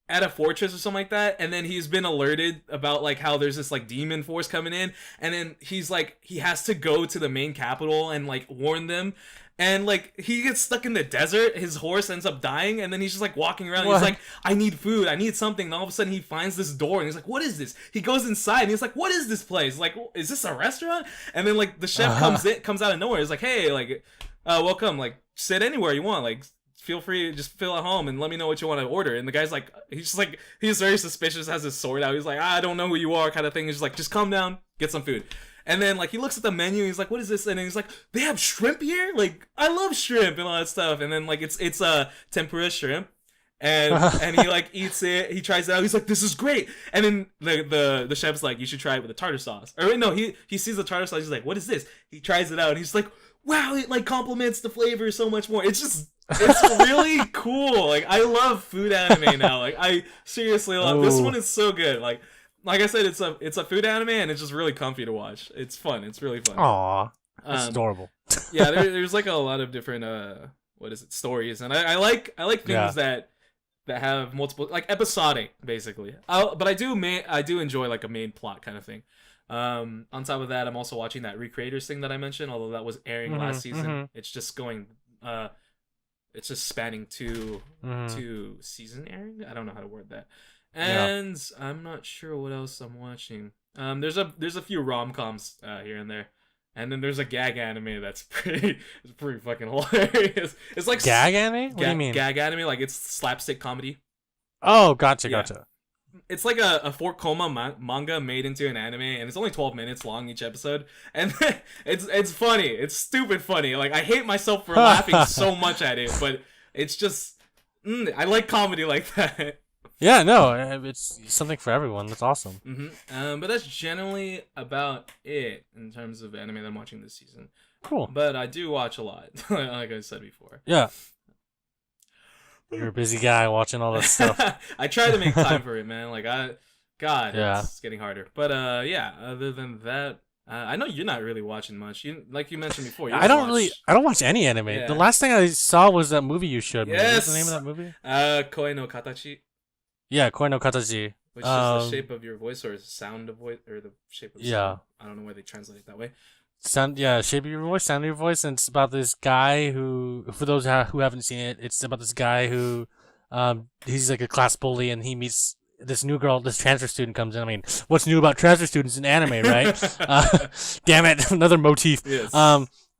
at a fortress or something like that, and then he's been alerted about like how there's this like demon force coming in, and then he's like he has to go to the main capital and like warn them. And like he gets stuck in the desert, his horse ends up dying, and then he's just like walking around. He's like, "I need food, I need something." And all of a sudden, he finds this door, and he's like, "What is this?" He goes inside, and he's like, "What is this place? Like, is this a restaurant?" And then like the chef comes out of nowhere. He's like, "Hey, like, welcome. Like, sit anywhere you want. Like, feel free, just feel at home, and let me know what you want to order." And the guy's like, he's very suspicious, has his sword out. He's like, "I don't know who you are," kind of thing. He's just like, "Just calm down, get some food." And then like he looks at the menu, he's like, "What is this?" And then he's like, "They have shrimp here? Like, I love shrimp and all that stuff." And then like it's tempura shrimp, and he like eats it. He tries it out. He's like, "This is great." And then the chef's like, "You should try it with the tartar sauce." Or wait, no, he sees the tartar sauce. He's like, "What is this?" He tries it out, and he's like, "Wow, it like complements the flavor so much more." It's really cool. Like, I love food anime now. Like, I seriously love this one. Is so good. Like I said, it's a food anime, and it's just really comfy to watch. It's fun. It's really fun. Aww, that's adorable. Yeah, there's like a lot of different stories, and I like things that have multiple, like episodic basically. But I do enjoy like a main plot kind of thing. On top of that, I'm also watching that Recreators thing that I mentioned, although that was airing last season. It's just going it's just spanning two season airing. I don't know how to word that. And I'm not sure what else I'm watching. There's a few rom-coms here and there. And then there's a gag anime that's pretty fucking hilarious. It's like gag anime? What do you mean? Gag anime, like it's slapstick comedy. Oh, gotcha. It's like a 4-koma manga made into an anime, and it's only 12 minutes long each episode. And it's funny. It's stupid funny. Like, I hate myself for laughing so much at it, but it's just I like comedy like that. Yeah, no, it's something for everyone. That's awesome. But that's generally about it in terms of anime that I'm watching this season. Cool. But I do watch a lot, like I said before. Yeah. You're a busy guy watching all this stuff. I try to make time for it, man. Like, it's getting harder. But yeah, other than that, I know you're not really watching much. Like you mentioned before. I don't watch any anime. Yeah. The last thing I saw was that movie you showed me. Yes. What's the name of that movie? Koi no Katachi. Yeah, Koi no Katachi. Which is the shape of your voice, or sound of voice, or the shape of sound. I don't know why they translate it that way. Shape of your voice, sound of your voice, and it's about this guy who, for those who haven't seen it, it's about this guy who, he's like a class bully, and he meets this new girl. This transfer student comes in. I mean, what's new about transfer students in anime, right? Damn it, another motif. Yes.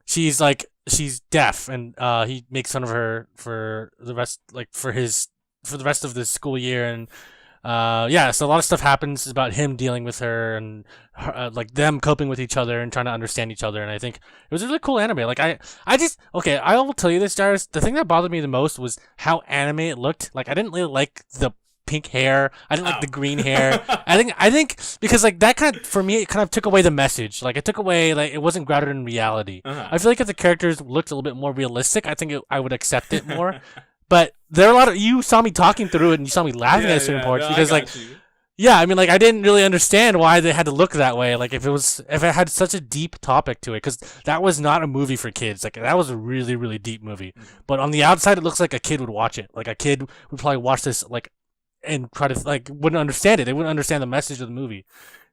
She's deaf, and he makes fun of her for the rest, for the rest of the school year, and so a lot of stuff happens about him dealing with her, and like them coping with each other and trying to understand each other. And I think it was a really cool anime. Like I will tell you this, Jairus. The thing that bothered me the most was how anime it looked. Like, I didn't really like the pink hair. I didn't like the green hair. I think because like that kind of, for me, it kind of took away the message. Like, it took away, like, it wasn't grounded in reality. I feel like if the characters looked a little bit more realistic, I think I would accept it more. But there are a lot of, you saw me talking through it, and you saw me laughing at certain parts because I mean, like, I didn't really understand why they had to look that way. Like, if it had such a deep topic to it, because that was not a movie for kids. Like, that was a really, really deep movie. But on the outside, it looks like a kid would watch it. Like, a kid would probably watch this, like, and try to, like, wouldn't understand it. They wouldn't understand the message of the movie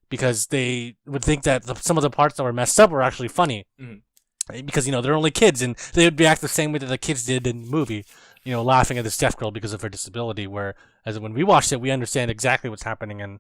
because they would think that some of the parts that were messed up were actually funny. Because, they're only kids, and they would react the same way that the kids did in the movie. Laughing at this deaf girl because of her disability, whereas when we watched it, we understand exactly what's happening and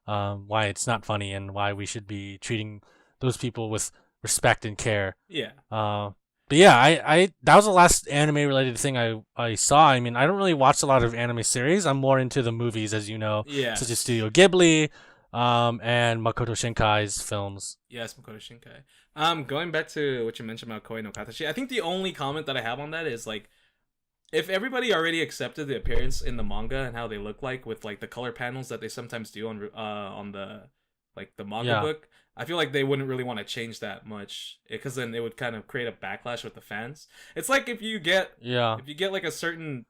why it's not funny and why we should be treating those people with respect and care. Yeah. But yeah, I that was the last anime related thing I saw. I mean, I don't really watch a lot of anime series. I'm more into the movies, as you know, such as Studio Ghibli, and Makoto Shinkai's films. Yes, Makoto Shinkai. Going back to what you mentioned about Koi no Katachi, I think the only comment that I have on that is, like, if everybody already accepted the appearance in the manga and how they look like, with like the color panels that they sometimes do on the manga book, I feel like they wouldn't really want to change that much, because then it would kind of create a backlash with the fans. It's like if you get like a certain,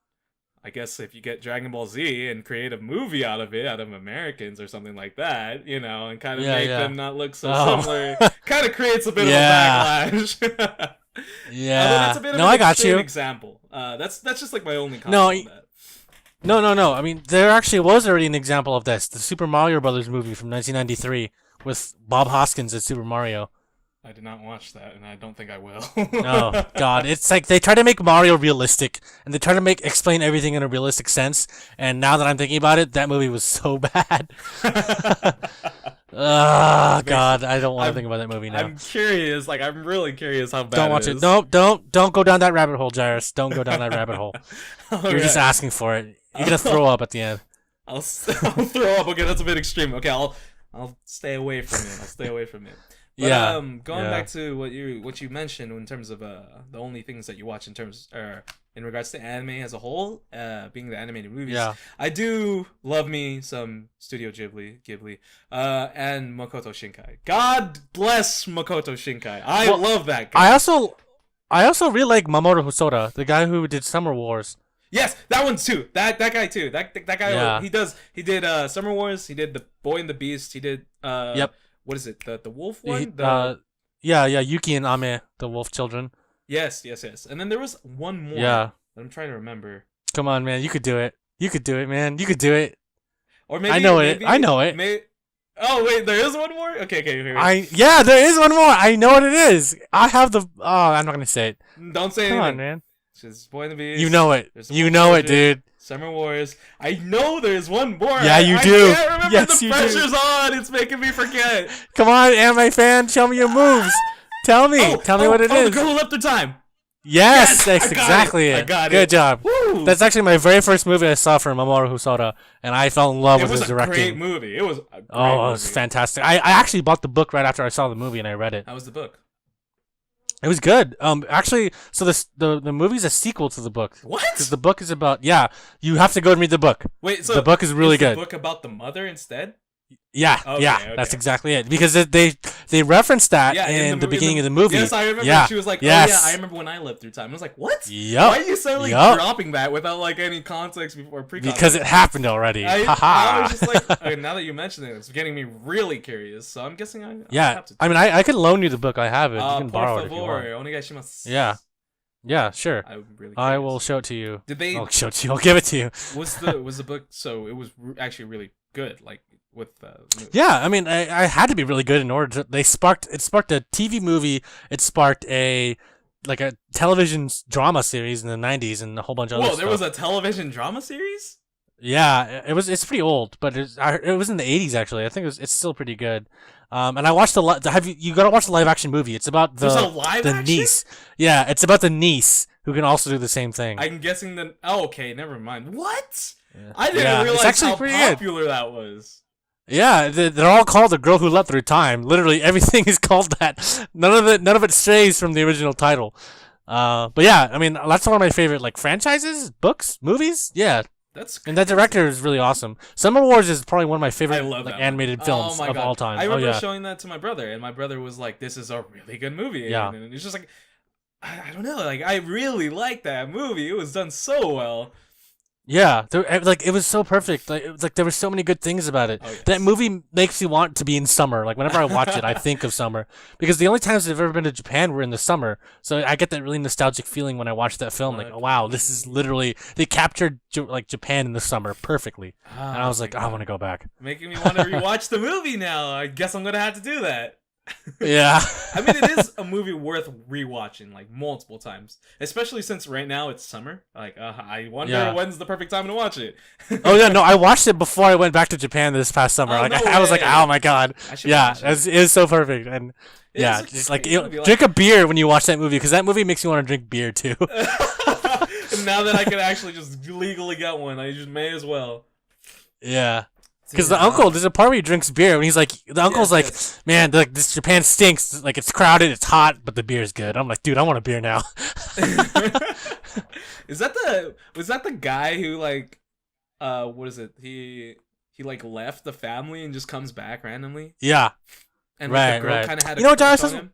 I guess if you get Dragon Ball Z and create a movie out of Americans or something like that, and kind of make them not look so similar, kind of creates a bit of a backlash. That's a bit of an extreme example. That's just like my only comment on that. No. I mean, there actually was already an example of this. The Super Mario Brothers movie from 1993 with Bob Hoskins as Super Mario. I did not watch that, and I don't think I will. Oh God, it's like they try to make Mario realistic, and they try to explain everything in a realistic sense. And now that I'm thinking about it, that movie was so bad. God, I don't want to think about that movie now. I'm curious. Like, I'm really curious how bad. Don't watch it. No, don't go down that rabbit hole, Jairus. Don't go down that rabbit hole. You're just asking for it. You're gonna throw up at the end. I'll throw up. Okay, that's a bit extreme. Okay, I'll stay away from it. I'll stay away from it. But, going back to what you mentioned in terms of the only things that you watch in regards to anime as a whole, being the animated movies. Yeah. I do love me some Studio Ghibli, and Makoto Shinkai. God bless Makoto Shinkai. I love that guy. I also really like Mamoru Hosoda, the guy who did Summer Wars. Yes, that one too. That guy too. That guy. Yeah. He did Summer Wars. He did The Boy and the Beast. He did Yep. What is it? The wolf one? Yuki and Ame, the wolf children. Yes. And then there was one more. Yeah. That I'm trying to remember. Come on, man. You could do it. You could do it, man. You could do it. Or maybe I know it. Oh wait, there is one more. Okay. Here. There is one more. I know what it is. I have the. Oh, I'm not gonna say it. Don't say it. Come on, man. Just Boy and the Beast. You know it. You know it, dude. Summer Wars. I know there's one more. Yeah, you do. I can't remember. Yes, the pressure's on. It's making me forget. Come on, anime fan. Show me your moves. Tell me. Tell me what it is. The Girl Who Left Her Time. Yes, that's exactly it. I got it. Good job. Woo. That's actually my very first movie I saw from Mamoru Hosoda, and I fell in love with his directing. It was a great movie. It was fantastic. I actually bought the book right after I saw the movie, and I read it. How was the book? It was good. Actually, so the movie's a sequel to the book. What? Because the book is about you have to go and read the book. Wait, so the book is really good. The book about the mother instead? Yeah, okay. That's exactly it. Because they referenced that in the beginning of the movie. Yes, I remember. She was like, I remember when I lived through time. I was like, what? Yep. Why are you suddenly dropping that without like any context before pre-context? Because it happened already. I was just like, now that you mention it, it's getting me really curious. So I'm guessing I have to. I mean, I could loan you the book. I have it. You can borrow it if you want. Onegaishimasu. Yeah, sure. I will show it to you. I'll show it to you. I'll give it to you. Was the book? So it was actually really good. Like. With I mean, I had to be really good in order to. It sparked a TV movie. It sparked a television drama series in the 90s and a whole bunch of other stuff. There was a television drama series? Yeah, it's pretty old, but it was in the 80s actually. I think it's still pretty good. And I watched you got to watch the live action movie. It's about the niece. Yeah, it's about the niece who can also do the same thing. I'm guessing okay, never mind. What? Yeah. I didn't realize how popular good. That was. Yeah, they're all called The Girl Who Leapt Through Time. Literally everything is called that. None of it strays from the original title. But yeah, I mean that's one of my favorite franchises, books, movies. Yeah, and that director is really awesome. Summer Wars is probably one of my favorite animated films of all time. I remember showing that to my brother, and my brother was like, "This is a really good movie." Yeah, and it's just like, I don't know, I really like that movie. It was done so well. Yeah, it was so perfect. There were so many good things about it. Oh, yes. That movie makes you want to be in summer. Whenever I watch it, I think of summer because the only times I've ever been to Japan were in the summer. So I get that really nostalgic feeling when I watch that film. Wow, this is literally they captured Japan in the summer perfectly. And I was like, I want to go back. Making me want to rewatch the movie now. I guess I'm gonna have to do that. Yeah. I mean, it is a movie worth rewatching multiple times, especially since right now it's summer. I wonder when's the perfect time to watch it. Oh yeah, no, I watched it before I went back to Japan this past summer. I was like, oh my god, yeah, it is so perfect, and drink a beer when you watch that movie because that movie makes you want to drink beer too. And now that I can actually just legally get one, I just may as well. Yeah. Because there's a part where he drinks beer, and he's like, man, this Japan stinks. It's crowded, it's hot, but the beer's good. I'm like, dude, I want a beer now. Was that the guy who what is it? He left the family and just comes back randomly? Yeah. And the girl kind of had Jairus on him?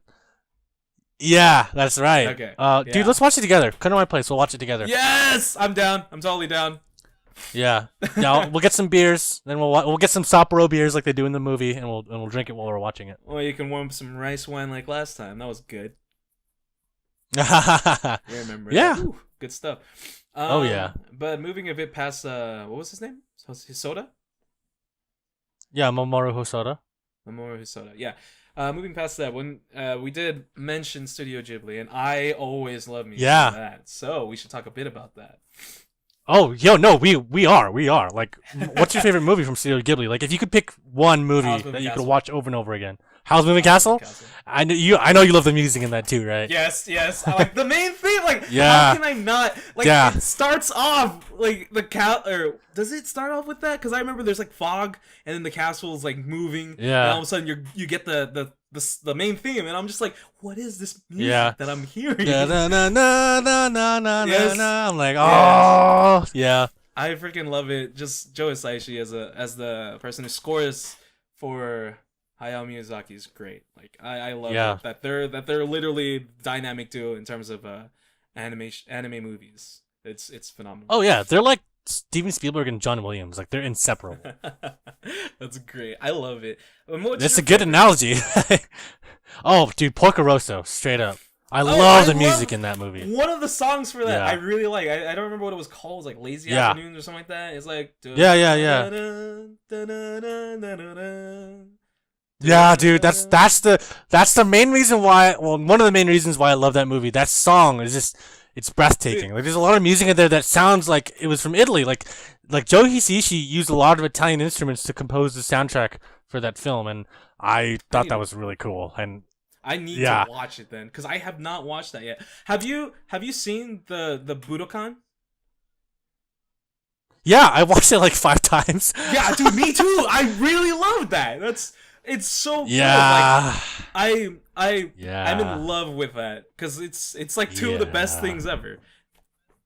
Yeah, that's right. Okay. Dude, let's watch it together. Come to my place. We'll watch it together. Yes, I'm down. I'm totally down. Yeah, we'll get some beers, then we'll get some Sapporo beers like they do in the movie, and we'll drink it while we're watching it. Or you can warm up some rice wine like last time. That was good. Remember? Yeah, Ooh, good stuff. Oh yeah. But moving a bit past what was his name? Hisoda? Yeah, Mamoru Hosoda. Mamoru Hisoda. Yeah. Moving past that, when we did mention Studio Ghibli, and I always love music from that, so we should talk a bit about that. Oh, yo, no, we are. Like, what's your favorite movie from Studio Ghibli? Like, if you could pick one movie that you could watch over and over again, Howl's Moving Castle? I know you love the music in that too, right? Yes. I like the main theme. Like, how can I not? Like, it starts off like the or does it start off with that? Because I remember there's like fog, and then the castle is like moving. Yeah. And all of a sudden you get the main theme, and I'm just like, what is this music that I'm hearing? Yes. I'm like, oh yeah. I freaking love it. Just Joe Hisaishi as the person who scores for Hayao Miyazaki is great. Like I love it, that they're literally dynamic duo in terms of anime movies. It's phenomenal. Oh yeah, they're like Steven Spielberg and John Williams. Like they're inseparable. That's great. I love it. That's a good analogy. Oh, dude, Porco Rosso, straight up. I love the music in that movie. One of the songs for that I really like. I don't remember what it was called. It was like Lazy Afternoons or something like that. It's like Yeah, dude, that's the main reason why. Well, one of the main reasons why I love that movie. That song is just it's breathtaking. Like, there's a lot of music in there that sounds like it was from Italy. Like Joe Hisaishi used a lot of Italian instruments to compose the soundtrack for that film, and I thought that was really cool. And I need to watch it then, because I have not watched that yet. Have you seen the Budokan? Yeah, I watched it like 5 times. Yeah, dude, me too. I really love that. It's so good. Yeah. Like, I'm in love with that, because it's like two of the best things ever.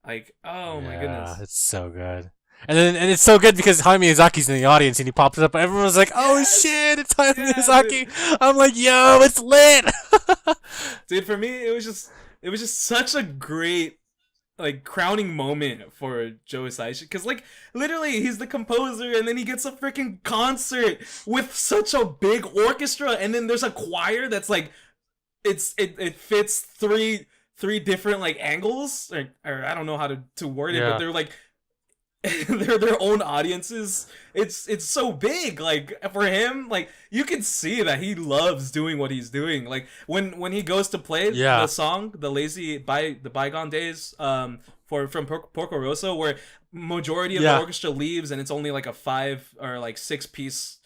Like, oh my goodness, it's so good. And it's so good because Hayao Miyazaki's in the audience and he pops up and everyone's like, "Oh shit, it's Hayao Miyazaki!" Dude. I'm like, "Yo, it's lit!" Dude, for me, it was just such a great like crowning moment for Joe Hisaishi, because like literally he's the composer, and then he gets a freaking concert with such a big orchestra, and then there's a choir that's like it fits three different like angles, or I don't know how to word it, but they're like they're their own audiences. It's so big. Like, for him, like, you can see that he loves doing what he's doing. Like, when he goes to play the song, the Bygone Days, from Porco Rosso, where majority of the orchestra leaves and it's only like a 5 or like 6 piece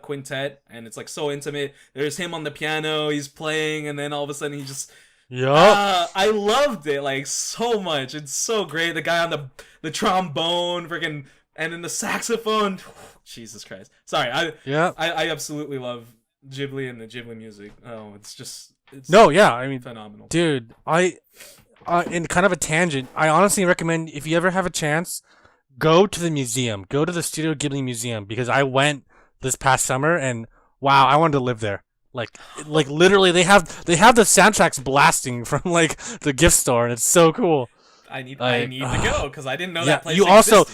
quintet, and it's like so intimate. There's him on the piano, he's playing, and then all of a sudden he just I loved it like so much. It's so great. The guy on the trombone, freaking, and then the saxophone. Jesus Christ! Sorry, I absolutely love Ghibli and the Ghibli music. Oh, it's I mean, phenomenal, dude. In kind of a tangent, I honestly recommend, if you ever have a chance, go to the museum. Go to the Studio Ghibli Museum, because I went this past summer and wow, I wanted to live there. Like literally, they have the soundtracks blasting from like the gift store, and it's so cool. I need to go, because I didn't know that place existed. Also,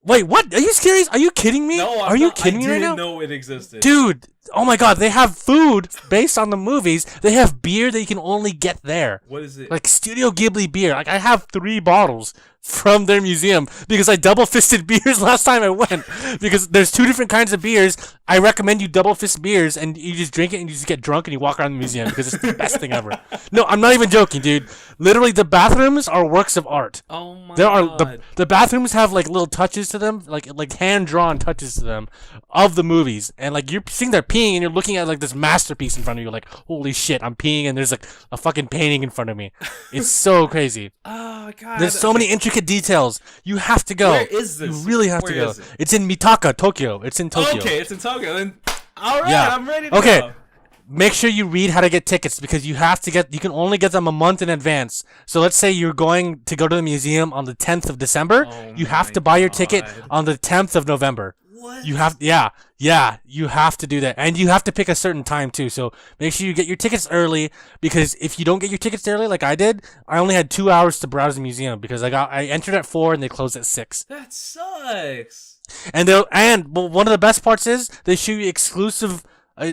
wait, what? Are you serious? Are you kidding me? No, are you kidding me right now? I didn't know it existed, dude. Oh my god, they have food based on the movies. They have beer that you can only get there. What is it? Like Studio Ghibli beer. Like, I have 3 bottles from their museum because I double-fisted beers last time I went. Because there's 2 different kinds of beers. I recommend you double-fist beers, and you just drink it and you just get drunk and you walk around the museum, because it's the best thing ever. No, I'm not even joking, dude. Literally, the bathrooms are works of art. Oh my god. The bathrooms have like little touches to them, like hand-drawn touches to them of the movies, and like you're sitting there peeing and you're looking at like this masterpiece in front of you, like, holy shit, I'm peeing and there's like a fucking painting in front of me. It's so crazy. Oh god. There's so many intricate details. You have to go. Where is this? You really have to go. It's in Mitaka, Tokyo. It's in Tokyo. Okay, it's in Tokyo. Then all right, I'm ready to go. Make sure you read how to get tickets, because you can only get them a month in advance. So let's say you're going to go to the museum on the 10th of December. You have to buy your ticket on the 10th of November. What? You have you have to do that, and you have to pick a certain time too. So make sure you get your tickets early, because if you don't get your tickets early, like I did, I only had 2 hours to browse the museum, because I entered at 4 and they closed at 6. That sucks. But one of the best parts is they show you exclusive.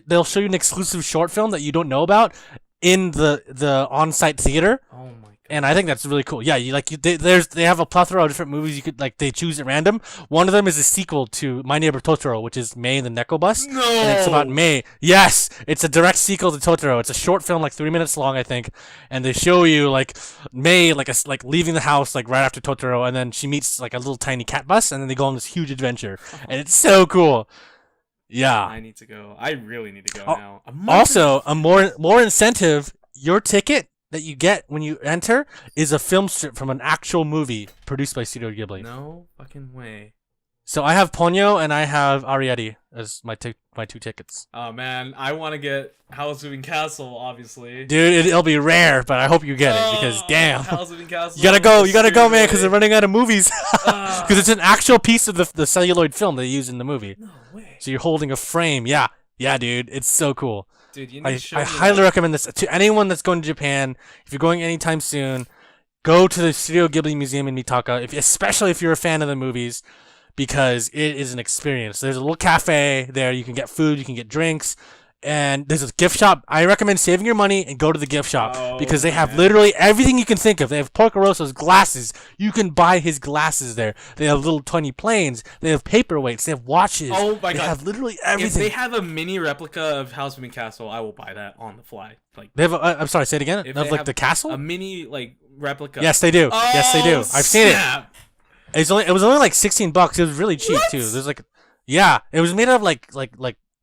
They'll show you an exclusive short film that you don't know about in the on-site theater. Oh my And I think that's really cool. Yeah, they have a plethora of different movies you could like. They choose at random. One of them is a sequel to My Neighbor Totoro, which is May and the Neko Bus. No, and it's about May. Yes, it's a direct sequel to Totoro. It's a short film, like 3 minutes long, I think. And they show you like May, like leaving the house like right after Totoro, and then she meets like a little tiny cat bus, and then they go on this huge adventure, and it's so cool. Yeah, I need to go. I really need to go now. Also, a more incentive. Your ticket that you get when you enter is a film strip from an actual movie produced by Studio Ghibli. No fucking way. So I have Ponyo and I have Arrietty as my 2 tickets. Oh man, I want to get Howl's Moving Castle, obviously. Dude, it'll be rare, but I hope you get it because damn, Howl's Moving Castle. You gotta go, man, because they're running out of movies. Because it's an actual piece of the celluloid film they use in the movie. No way. So you're holding a frame. Yeah, dude, it's so cool. Dude, you need to show I highly recommend this to anyone that's going to Japan. If you're going anytime soon, go to the Studio Ghibli Museum in Mitaka, especially if you're a fan of the movies, because it is an experience. There's a little cafe there. You can get food, you can get drinks, and there's a gift shop. I recommend saving your money and go to the gift shop because they have literally everything you can think of. They have Porco Rosso's glasses. You can buy his glasses there. They have little tiny planes. They have paperweights. They have watches. Oh my god! They have literally everything. If they have a mini replica of Howl's Moving Castle, I will buy that on the fly. Like they have. I'm sorry. Say it again. Of like the castle. A mini like replica. Yes, they do. Oh, yes, they do. I've seen it. It was only like $16. It was really cheap too. There's like, yeah, it was made out of like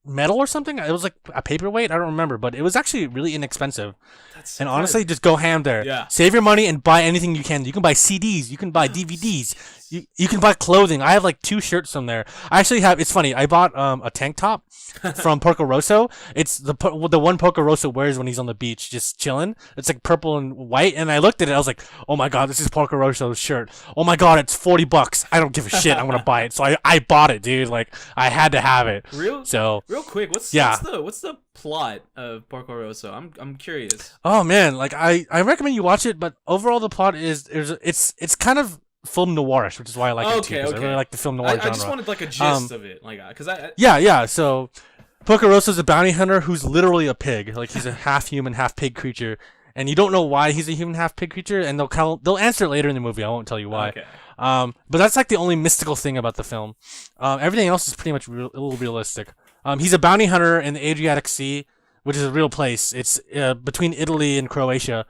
metal or something. It was like a paperweight. I don't remember, but it was actually really inexpensive. That's so honestly, just go ham there. Yeah. Save your money and buy anything you can. You can buy CDs. You can buy DVDs. You can buy clothing. I have like 2 shirts from there. I actually have. It's funny. I bought a tank top from Porco Rosso. It's the one Porco Rosso wears when he's on the beach, just chilling. It's like purple and white. And I looked at it. I was like, oh my god, this is Porco Rosso's shirt. Oh my god, it's $40. I don't give a shit. I'm gonna buy it. So I bought it, dude. Like I had to have it. Real quick. What's the plot of Porco Rosso? I'm curious. Oh man, like I recommend you watch it, but overall the plot is it's kind of film noirish, which is why I like it too. I really like the film noir genre. I just wanted like a gist of it, like because yeah. So Porco Rosso's a bounty hunter who's literally a pig. Like he's a half human, half pig creature, and you don't know why he's a human, half pig creature, and they'll answer it later in the movie. I won't tell you why. Okay. But that's like the only mystical thing about the film. Everything else is pretty much a little realistic. He's a bounty hunter in the Adriatic Sea, which is a real place. It's between Italy and Croatia,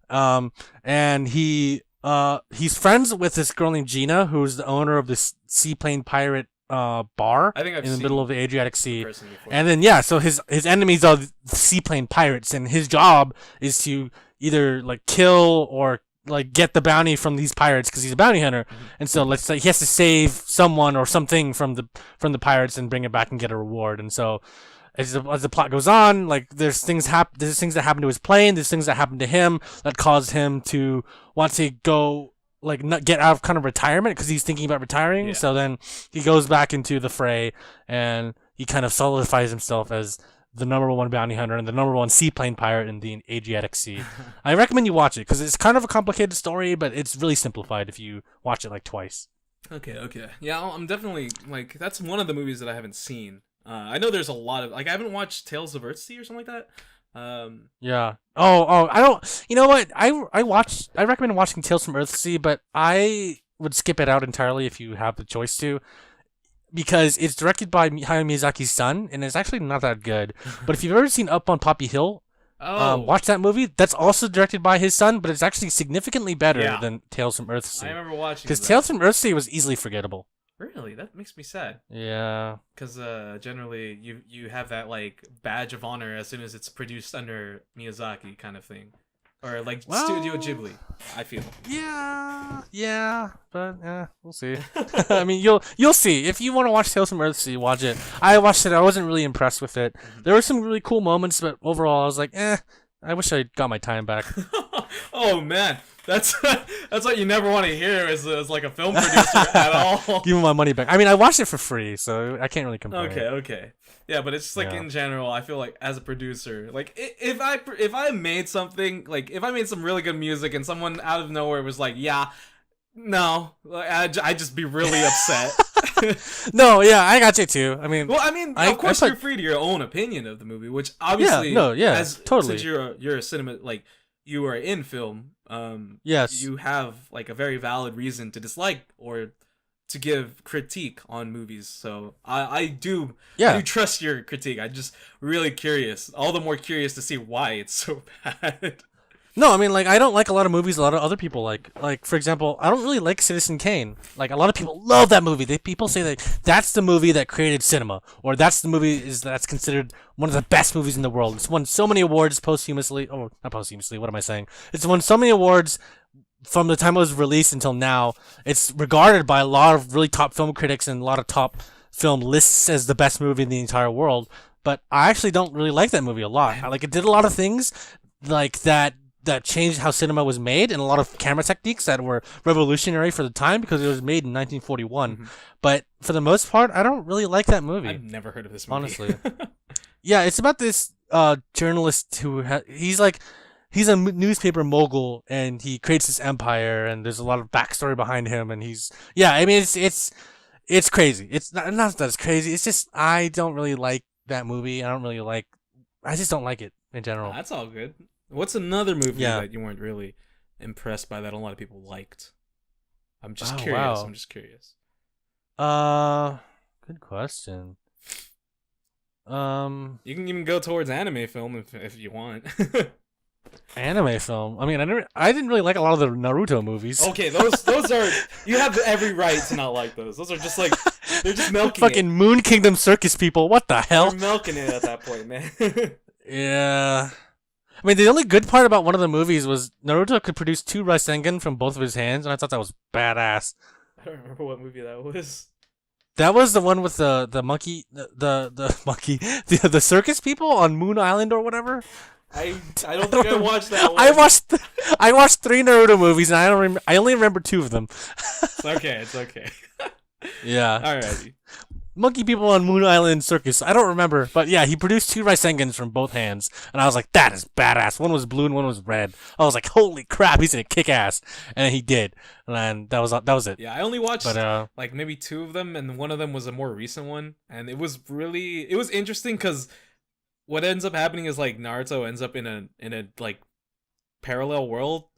and he's friends with this girl named Gina, who's the owner of this seaplane pirate bar I think I've in the seen middle of the Adriatic Sea. Before. And then so his enemies are the seaplane pirates, and his job is to either like kill or like get the bounty from these pirates because he's a bounty hunter. Mm-hmm. And so let's say he has to save someone or something from the pirates and bring it back and get a reward. And so as the plot goes on, like there's things that happen to his plane, there's things that happen to him that cause him to want to go like not get out of kind of retirement because he's thinking about retiring. Yeah. So then he goes back into the fray and he kind of solidifies himself as the #1 bounty hunter and the #1 seaplane pirate in the Adriatic Sea. I recommend you watch it because it's kind of a complicated story, but it's really simplified if you watch it like twice. Okay. Yeah, I'm definitely like that's one of the movies that I haven't seen. I know there's a lot of like I haven't watched Tales of Earthsea or something like that. Yeah. Oh, I don't. You know what? I recommend watching Tales from Earthsea, but I would skip it out entirely if you have the choice to. Because it's directed by Hayao Miyazaki's son, and it's actually not that good. But if you've ever seen Up on Poppy Hill, watch that movie. That's also directed by his son, but it's actually significantly better than Tales from Earthsea. I remember watching because Tales from Earthsea was easily forgettable. Really, that makes me sad. Yeah. Because generally, you have that like badge of honor as soon as it's produced under Miyazaki kind of thing. Or like Studio Ghibli, I feel. Yeah, but we'll see. I mean, you'll see. If you want to watch Tales from Earthsea, watch it. I watched it. I wasn't really impressed with it. There were some really cool moments, but overall, I was like, I wish I got my time back. Oh man, that's what you never want to hear as like a film producer at all. Give me my money back. I mean, I watched it for free, so I can't really complain. Okay. Yeah, but it's just like in general, I feel like as a producer, like if I made something, like if I made some really good music and someone out of nowhere was like, no, I'd just be really upset. No, yeah, I got you too. I mean, of course you're free to your own opinion of the movie, which obviously, totally. Since you're a cinema, like you are in film, Yes. you have like a very valid reason to dislike or to give critique on movies. So I do trust your critique. I'm just really curious, all the more curious to see why it's so bad. No, I mean, like, I don't like a lot of movies a lot of other people like. Like, for example, I don't really like Citizen Kane. Like, a lot of people love that movie. People say that that's the movie that created cinema, or that's the movie that's considered one of the best movies in the world. It's won so many awards posthumously. Oh, not posthumously. What am I saying? It's won so many awards from the time it was released until now. It's regarded by a lot of really top film critics and a lot of top film lists as the best movie in the entire world. But I actually don't really like that movie a lot. Like, it did a lot of things like that changed how cinema was made, and a lot of camera techniques that were revolutionary for the time because it was made in 1941. Mm-hmm. But for the most part, I don't really like that movie. I've never heard of this movie. Honestly. Yeah, it's about this journalist who he's a newspaper mogul, and he creates this empire, and there's a lot of backstory behind him, and I mean, it's crazy. It's not that it's crazy. It's just I don't really like that movie. I just don't like it in general. That's all good. What's another movie that you weren't really impressed by that a lot of people liked? I'm just curious. Wow. I'm just curious. Good question. You can even go towards anime film if you want. Anime film. I mean, I didn't really like a lot of the Naruto movies. Okay, those are, you have every right to not like those. Those are just like, they're just milking fucking Moon Kingdom Circus people. What the hell? They're milking it at that point, man. Yeah. I mean, the only good part about one of the movies was Naruto could produce 2 Rasengan from both of his hands, and I thought that was badass. I don't remember what movie that was. That was the one with the monkey, the monkey, the circus people on Moon Island or whatever. I don't think I watched that one. I watched 3 Naruto movies, and I only remember 2 of them. It's okay. Yeah. Alrighty. Monkey people on Moon Island Circus. I don't remember, but yeah, he produced 2 Raisengans from both hands, and I was like, that is badass. One was blue and one was red. I was like, holy crap, he's gonna kick ass, and he did, and that was it. Yeah, I only watched like maybe 2 of them, and one of them was a more recent one, and it was interesting because what ends up happening is like Naruto ends up in a like parallel world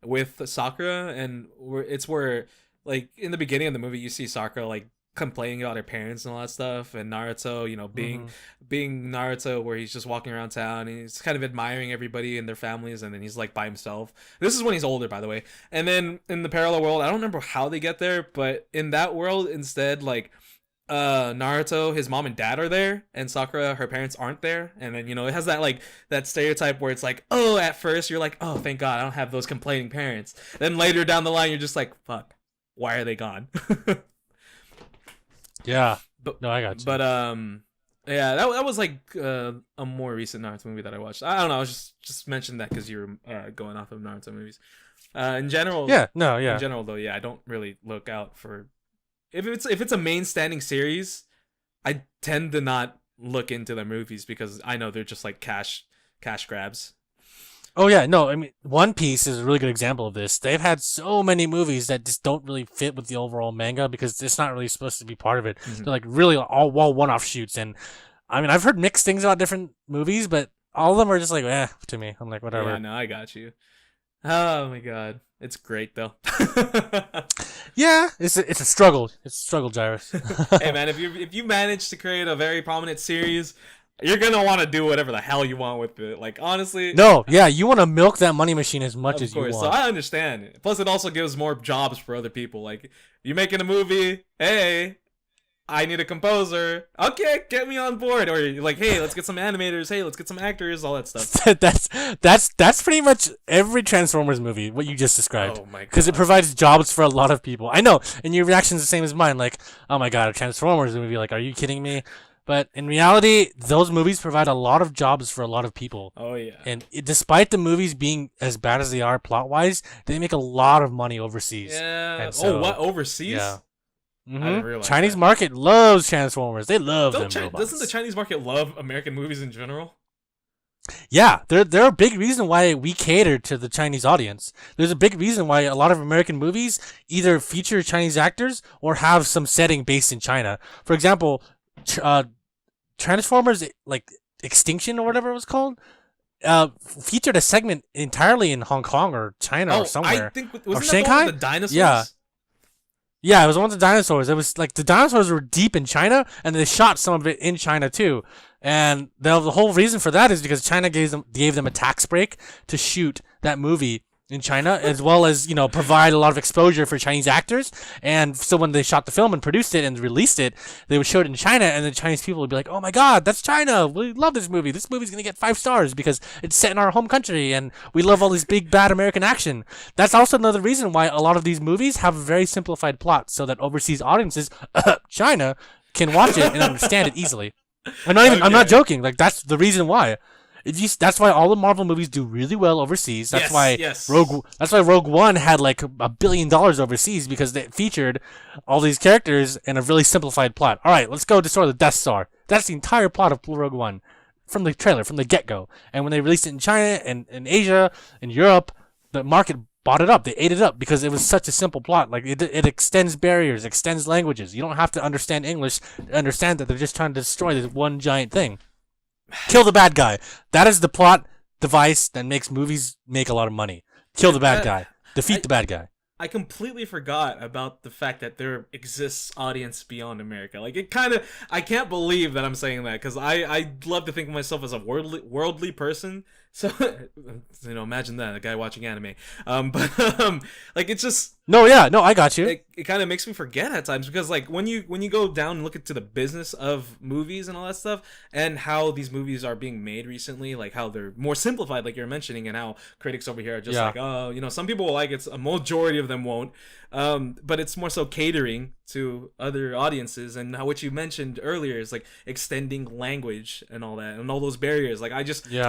with Sakura, and it's where like in the beginning of the movie you see Sakura like complaining about her parents and all that stuff, and Naruto, you know, being Naruto, where he's just walking around town and he's kind of admiring everybody and their families, and then he's like by himself. This is when he's older, by the way. And then in the parallel world, I don't remember how they get there, but in that world instead, like Naruto, his mom and dad are there, and Sakura, her parents aren't there. And then, you know, it has that like that stereotype where it's like, oh, at first you're like, oh, thank God I don't have those complaining parents. Then later down the line you're just like, fuck, why are they gone? Yeah, no, I got you. But yeah, that was like a more recent Naruto movie that I watched. I don't know. I was just mentioned that because you were going off of Naruto movies. In general, In general, though, I don't really look out for if it's a main standing series. I tend to not look into their movies because I know they're just like cash grabs. Oh yeah, no, I mean, One Piece is a really good example of this. They've had so many movies that just don't really fit with the overall manga because it's not really supposed to be part of it. Mm-hmm. They're like really all one-off shoots, and I mean, I've heard mixed things about different movies, but all of them are just like, to me. I'm like, whatever. Yeah, no, I got you. Oh my god, it's great though. Yeah, it's a struggle. It's a struggle, Jairus. Hey man, if you manage to create a very prominent series, you're gonna want to do whatever the hell you want with it. Like, honestly. No, yeah, you want to milk that money machine as much as you want. So I understand. Plus, it also gives more jobs for other people. Like, you making a movie, hey, I need a composer. Okay, get me on board. Or you're like, hey, let's get some animators. Hey, let's get some actors. All that stuff. that's pretty much every Transformers movie. What you just described. Oh my god. Because it provides jobs for a lot of people. I know, and your reaction is the same as mine. Like, oh my god, a Transformers movie. Like, are you kidding me? But in reality, those movies provide a lot of jobs for a lot of people. Oh, yeah. And despite the movies being as bad as they are plot-wise, they make a lot of money overseas. Yeah. So, what? Overseas? Yeah. Mm-hmm. I didn't realize Chinese that. market loves Transformers. They love them robots. Doesn't the Chinese market love American movies in general? Yeah. They're a big reason why we cater to the Chinese audience. There's a big reason why a lot of American movies either feature Chinese actors or have some setting based in China. For example, Transformers, like Extinction or whatever it was called, featured a segment entirely in Hong Kong or China or somewhere. I think or wasn't that Shanghai? the one with the dinosaurs? Yeah. Yeah, it was one with the dinosaurs. It was like the dinosaurs were deep in China, and they shot some of it in China too. And the whole reason for that is because China gave them a tax break to shoot that movie in China, as well as provide a lot of exposure for Chinese actors. And so when they shot the film and produced it and released it, they would show it in China, and the Chinese people would be like, "Oh my God, that's China! We love this movie. This movie's gonna get 5 stars because it's set in our home country, and we love all this big bad American action." That's also another reason why a lot of these movies have a very simplified plot, so that overseas audiences, China, can watch it and understand it easily. I'm not joking. Like, that's the reason why. That's why all the Marvel movies do really well overseas. That's why Rogue One had like $1 billion overseas, because they featured all these characters in a really simplified plot. All right, let's go destroy the Death Star. That's the entire plot of Rogue One from the trailer, from the get-go. And when they released it in China and in Asia and Europe, the market bought it up. They ate it up because it was such a simple plot. Like, it extends barriers, extends languages. You don't have to understand English to understand that they're just trying to destroy this one giant thing. Kill the bad guy. That is the plot device that makes movies make a lot of money. Kill the bad guy. Defeat the bad guy. I completely forgot about the fact that there exists audience beyond America. Like, I can't believe that I'm saying that, because I love to think of myself as a worldly person. So, imagine that, a guy watching anime. Like, it's just... No, I got you. It kind of makes me forget at times, because, like, when you go down and look into the business of movies and all that stuff, and how these movies are being made recently, like how they're more simplified, like you're mentioning, and how critics over here are just like, oh, some people will like it, a majority of them won't. But it's more so catering to other audiences, and how what you mentioned earlier is like extending language and all that, and all those barriers. Like, I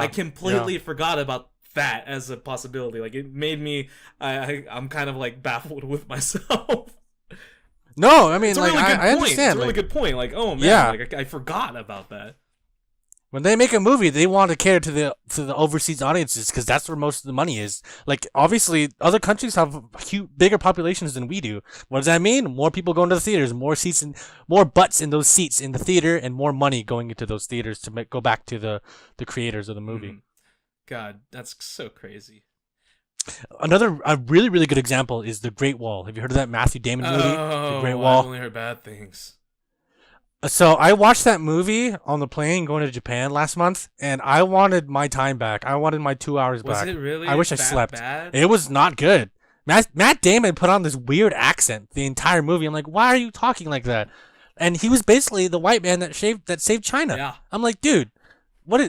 completely forgot about that as a possibility. Like, it made me I'm kind of like baffled with myself. No, I mean, it's a like, really good I understand. It's a really good point. Like, oh man, like I forgot about that. When they make a movie, they want to cater to the overseas audiences, because that's where most of the money is. Like, obviously, other countries have bigger populations than we do. What does that mean? More people going to the theaters, more seats and more butts in those seats in the theater, and more money going into those theaters to go back to the creators of the movie. Mm-hmm. God, that's so crazy. A really, really good example is The Great Wall. Have you heard of that Matthew Damon movie? The Great Wall. I've only heard bad things. So I watched that movie on the plane going to Japan last month, and I wanted my time back. I wanted my 2 hours back. Was it really? I wish I slept. Bad? It was not good. Matt Damon put on this weird accent the entire movie. I'm like, why are you talking like that? And he was basically the white man that saved China. Yeah. I'm like, dude,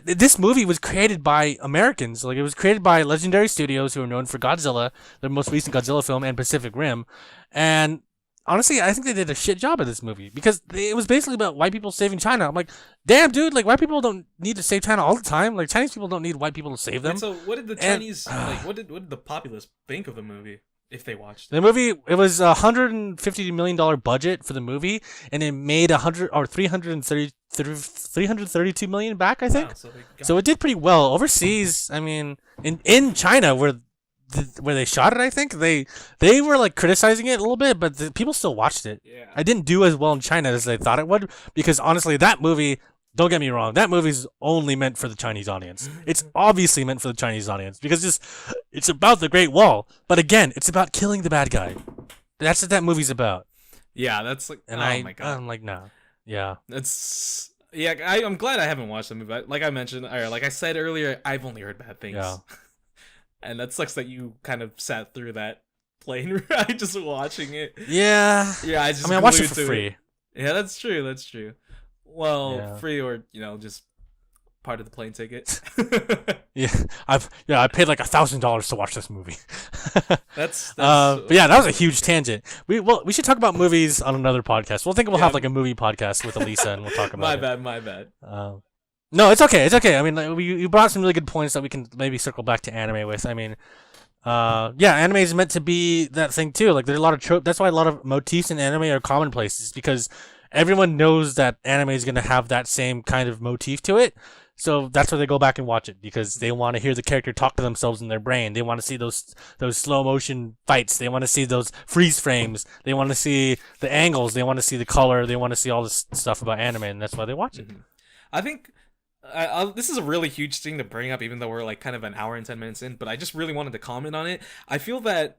this movie was created by Americans. Like, it was created by Legendary Studios, who are known for Godzilla, their most recent Godzilla film, and Pacific Rim. And honestly, I think they did a shit job of this movie, because it was basically about white people saving China. I'm like, damn, dude, like, white people don't need to save China all the time. Like, Chinese people don't need white people to save them. And so what did the Chinese, what did the populace think of the movie, if they watched it? The movie, it was $150 million budget for the movie, and it made $332 million back, I think. Wow, so it did pretty well. Overseas, I mean, in China, where they shot it, I think they were like criticizing it a little bit, but people still watched it. Yeah. I didn't do as well in China as they thought it would, because honestly, that movie, don't get me wrong, that movie's only meant for the Chinese audience. It's obviously meant for the Chinese audience, because it's about the Great Wall, but again, it's about killing the bad guy. That's what that movie's about. Yeah, that's like, and my God. I'm like, nah. Yeah. I'm glad I haven't watched the movie. Like I mentioned, or like I said earlier, I've only heard bad things. Yeah. And that sucks that you kind of sat through that plane ride just watching it. Yeah. Yeah, I watched it for free. Yeah, that's true. Well, free or, just part of the plane ticket. I paid like $1,000 to watch this movie. that's but yeah, that was a huge tangent. We should talk about movies on another podcast. We'll have like a movie podcast with Alyssa, and we'll talk about My bad. No, it's okay. I mean, you brought some really good points that we can maybe circle back to anime with. I mean, anime is meant to be that thing too. Like, there's a lot of trope. That's why a lot of motifs in anime are commonplaces, because everyone knows that anime is going to have that same kind of motif to it. So that's why they go back and watch it, because they want to hear the character talk to themselves in their brain. They want to see those slow motion fights. They want to see those freeze frames. They want to see the angles. They want to see the color. They want to see all this stuff about anime, and that's why they watch it. I think this is a really huge thing to bring up, even though we're like kind of an hour and 10 minutes in. But I just really wanted to comment on it. I feel that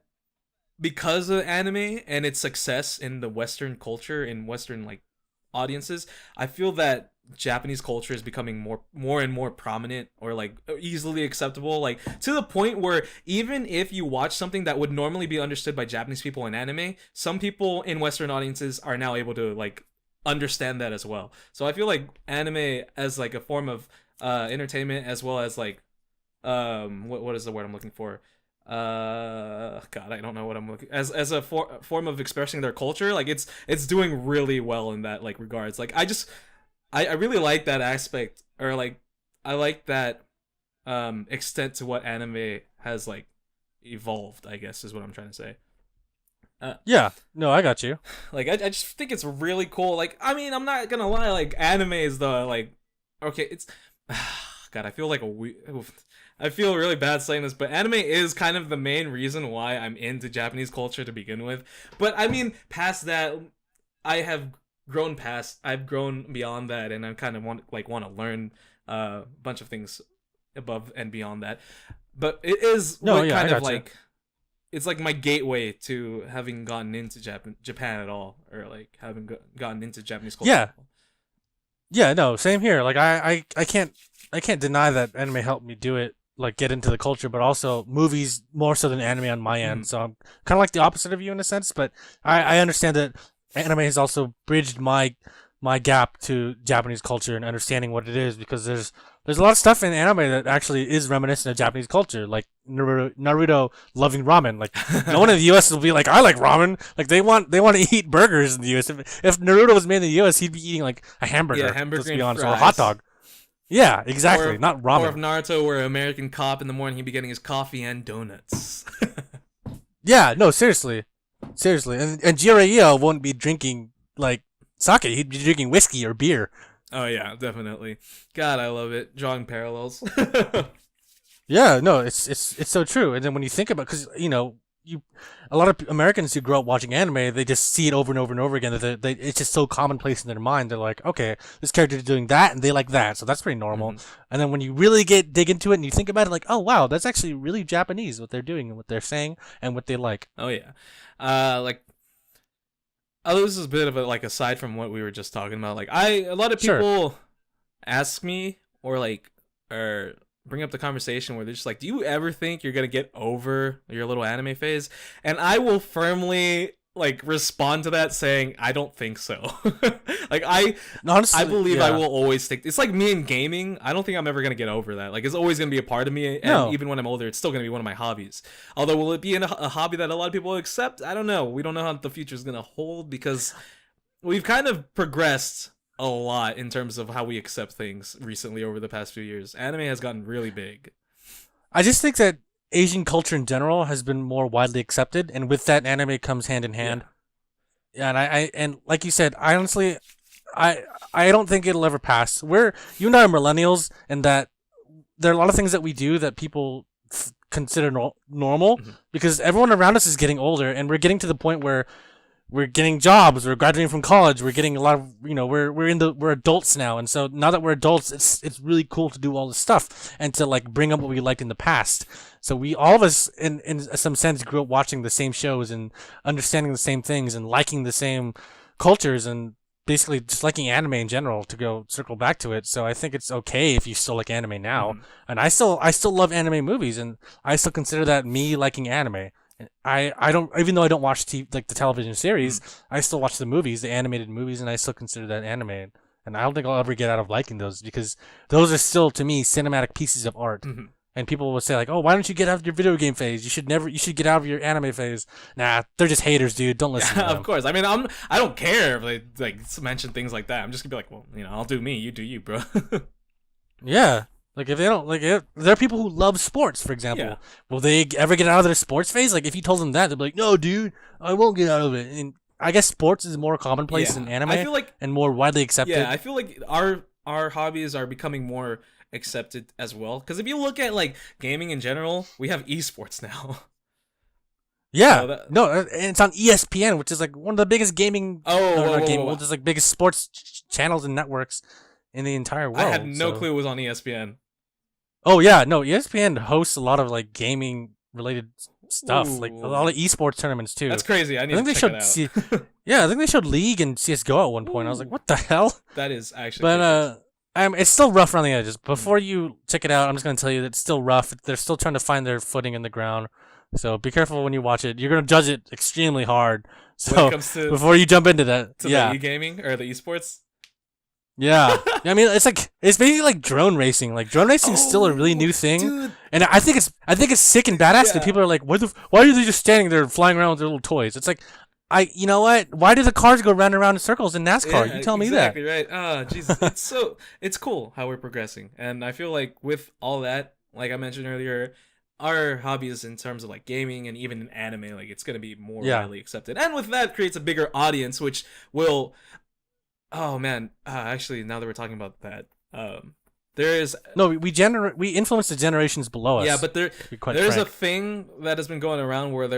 because of anime and its success in the Western culture, in Western like audiences, I feel that Japanese culture is becoming more and more prominent, or like easily acceptable, like to the point where even if you watch something that would normally be understood by Japanese people in anime, some people in Western audiences are now able to like understand that as well. So I feel like anime as like a form of entertainment, as well as like what is the word I'm looking for, god, I don't know what I'm looking, as a form of expressing their culture, like it's doing really well in that like regards. Like I really like that aspect, or like I like that extent to what anime has like evolved, I guess is what I'm trying to say. Yeah, no, I got you. Like I just think it's really cool. Like, I mean, I'm not gonna lie, like anime is the like, okay, it's god, I feel like I feel really bad saying this, but anime is kind of the main reason why I'm into Japanese culture to begin with. But I mean, past that, I've grown beyond that, and I kind of want to learn a bunch of things above and beyond that. But it is kind of like, it's like my gateway to having gotten into Japan at all, or like having gotten into Japanese culture. Yeah, no, same here. Like I can't deny that anime helped me do it, like get into the culture, but also movies more so than anime on my end. So I'm kind of like the opposite of you in a sense, but I understand that anime has also bridged my gap to Japanese culture and understanding what it is, because there's a lot of stuff in anime that actually is reminiscent of Japanese culture, like Naruto loving ramen. Like no one in the U.S. will be like, I like ramen. Like they want to eat burgers in the U.S. If Naruto was made in the U.S., he'd be eating like a hamburger. Yeah, hamburger. Let's be honest, or a hot dog. Yeah, exactly. Not ramen. Or if Naruto were an American cop in the morning, he'd be getting his coffee and donuts. Yeah, no, seriously. And Jiraiya won't be drinking like sake. He'd be drinking whiskey or beer. Oh yeah, definitely. God, I love it. Drawing parallels. Yeah, no, it's so true. And then when you think about, because a lot of Americans who grow up watching anime, they just see it over and over and over again. That it's just so commonplace in their mind. They're like, okay, this character is doing that, and they like that, so that's pretty normal. And then when you really dig into it and you think about it, like, oh wow, that's actually really Japanese what they're doing and what they're saying and what they like. Oh yeah, this is a bit of a like aside from what we were just talking about. Like a lot of people ask me or bring up the conversation where they're just like, do you ever think you're gonna get over your little anime phase? And I will firmly like respond to that saying, I don't think so. Like honestly, I believe I will always stick. It's like me in gaming. I don't think I'm ever gonna get over that. Like it's always gonna be a part of me, and even when I'm older, it's still gonna be one of my hobbies. Although will it be a hobby that a lot of people accept? I don't know. We don't know how the future is gonna hold, because we've kind of progressed a lot in terms of how we accept things recently over the past few years. Anime has gotten really big. I just think that Asian culture in general has been more widely accepted, and with that, anime comes hand in hand. Yeah, and like you said, I honestly, I don't think it'll ever pass. You and I are millennials, and that there are a lot of things that we do that people consider normal, because everyone around us is getting older, and we're getting to the point where we're getting jobs, we're graduating from college, we're getting a lot of, we're adults now. And so now that we're adults, it's really cool to do all this stuff and to like bring up what we liked in the past. So all of us in some sense grew up watching the same shows and understanding the same things and liking the same cultures and basically just liking anime in general, to go circle back to it. So I think it's okay if you still like anime now. And I still love anime movies, and I still consider that me liking anime. I don't, even though I don't watch the television series, I still watch the movies, the animated movies, and I still consider that anime. And I don't think I'll ever get out of liking those, because those are still, to me, cinematic pieces of art. And people will say like, "Oh, why don't you get out of your video game phase? You should get out of your anime phase." Nah, they're just haters, dude. Don't listen to them. Of course. I mean, I don't care if they like mention things like that. I'm just gonna be like, well, I'll do me, you do you, bro. Yeah. Like, if they don't, like, if there are people who love sports, for example, will they ever get out of their sports phase? Like, if you told them that, they'd be like, no, dude, I won't get out of it. And I guess sports is more commonplace than anime, I feel like, and more widely accepted. Yeah, I feel like our hobbies are becoming more accepted as well. Because if you look at, like, gaming in general, we have esports now. Yeah, and it's on ESPN, which is, like, one of the biggest gaming, not gaming, just, like, biggest sports channels and networks in the entire world. I had no clue it was on ESPN. Oh yeah, no, ESPN hosts a lot of like gaming related stuff, like a lot of esports tournaments too. That's crazy. I think they check showed it out. Yeah, I think they showed League and CS:GO at one point. I was like, what the hell? That is actually. But it's still rough around the edges. Before you check it out, I'm just gonna tell you that it's still rough. They're still trying to find their footing in the ground. So be careful when you watch it. You're gonna judge it extremely hard. So when it comes to, before you jump into that, the e-gaming or the esports. Yeah, I mean it's basically like drone racing. Like drone racing is still a really new thing, dude. And I think it's sick and badass that people are like, why are they just standing there flying around with their little toys? It's like, you know what? Why do the cars go round and round in circles in NASCAR? You tell me that. Exactly right. Oh, Jesus, it's cool how we're progressing, and I feel like with all that, like I mentioned earlier, our hobbies in terms of like gaming and even in anime, like it's gonna be more widely accepted, and with that creates a bigger audience, which will. Oh man, actually, now that we're talking about that, there is we influence the generations below us. Yeah, but there's a thing that has been going around where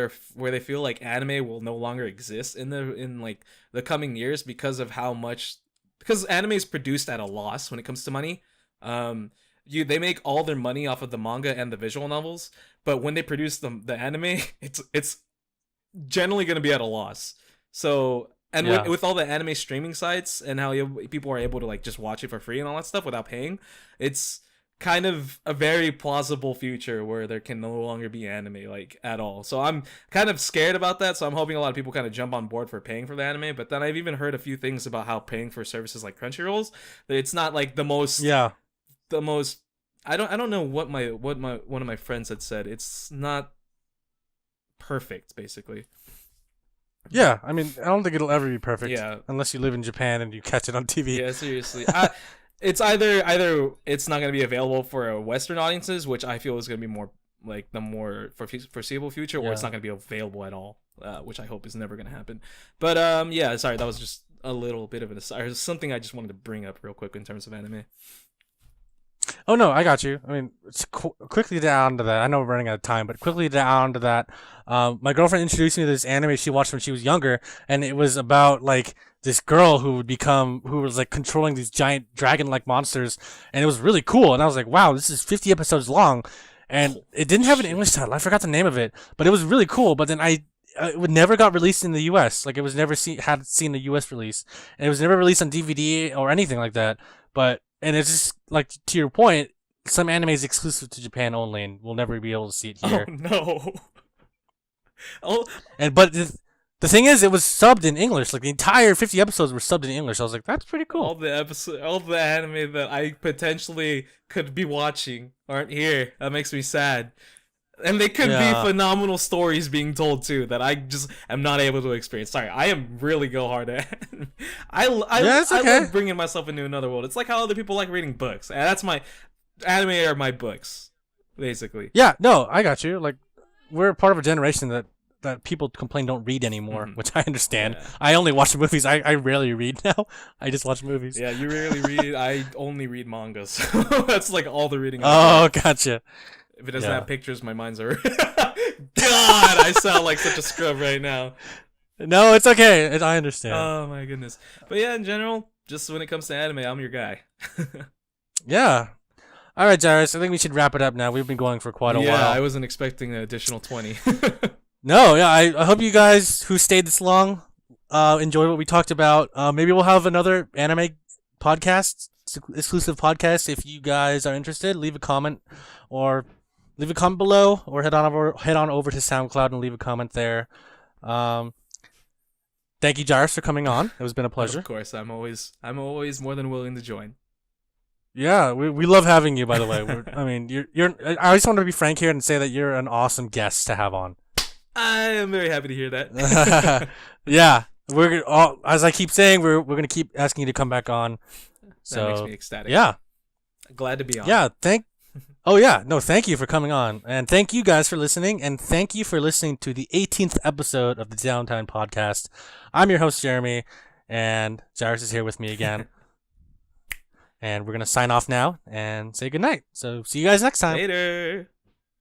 they feel like anime will no longer exist in like the coming years because anime is produced at a loss when it comes to money. They make all their money off of the manga and the visual novels, but when they produce the anime, it's generally going to be at a loss. So. And with all the anime streaming sites and how people are able to like just watch it for free and all that stuff without paying, it's kind of a very plausible future where there can no longer be anime like at all. So I'm kind of scared about that. So I'm hoping a lot of people kind of jump on board for paying for the anime. But then I've even heard a few things about how paying for services like Crunchyrolls, that it's not like the most. I don't know what one of my friends had said. It's not perfect, basically. Yeah, I mean, I don't think it'll ever be perfect. Yeah. Unless you live in Japan and you catch it on TV. Yeah, seriously. It's either it's not going to be available for Western audiences, which I feel is going to be more like the more foreseeable future, or it's not going to be available at all, which I hope is never going to happen. But yeah, sorry, that was just a little bit of something I just wanted to bring up real quick in terms of anime. Oh no, I got you. I mean, quickly down to that. I know we're running out of time, but quickly down to that. My girlfriend introduced me to this anime she watched when she was younger, and it was about like this girl who was like controlling these giant dragon-like monsters, and it was really cool. And I was like, wow, this is 50 episodes long, and it didn't have an English title. I forgot the name of it, but it was really cool. But then it never got released in the U.S. Like it was never seen a U.S. release, and it was never released on DVD or anything like that. And it's just like to your point, some anime is exclusive to Japan only, and we'll never be able to see it here. Oh no! But the thing is, it was subbed in English. Like the entire 50 episodes were subbed in English. I was like, that's pretty cool. All the anime that I potentially could be watching aren't here. That makes me sad. And they could be phenomenal stories being told too that I just am not able to experience. Sorry, I am really go hard at. I love bringing myself into another world. It's like how other people like reading books, and that's my anime are my books, basically. Yeah, no, I got you. Like we're part of a generation that people complain don't read anymore, which I understand. Yeah. I only watch movies. I rarely read now. I just watch movies. Yeah, you rarely read. I only read mangas. That's like all the reading. Gotcha. If it doesn't have pictures, my mind's are. God, I sound like such a scrub right now. No, it's okay. I understand. Oh my goodness. But yeah, in general, just when it comes to anime, I'm your guy. Yeah. All right, Jairus. I think we should wrap it up now. We've been going for quite a while. Yeah, I wasn't expecting an additional 20. No, yeah. I hope you guys who stayed this long enjoyed what we talked about. Maybe we'll have another anime podcast, exclusive podcast. If you guys are interested, leave a comment below, or head on over to SoundCloud and leave a comment there. Thank you, Jairus, for coming on. It has been a pleasure. Of course, I'm always more than willing to join. Yeah, we love having you. By the way, you're. I just want to be frank here and say that you're an awesome guest to have on. I am very happy to hear that. Yeah, as I keep saying, we're gonna keep asking you to come back on. So, that makes me ecstatic. Yeah, glad to be on. Yeah, thank you for coming on, and thank you guys for listening, and thank you for listening to the 18th episode of the Downtime Podcast. I'm your host, Jeremy, and Jairus is here with me again. And we're going to sign off now and say goodnight. So see you guys next time. Later.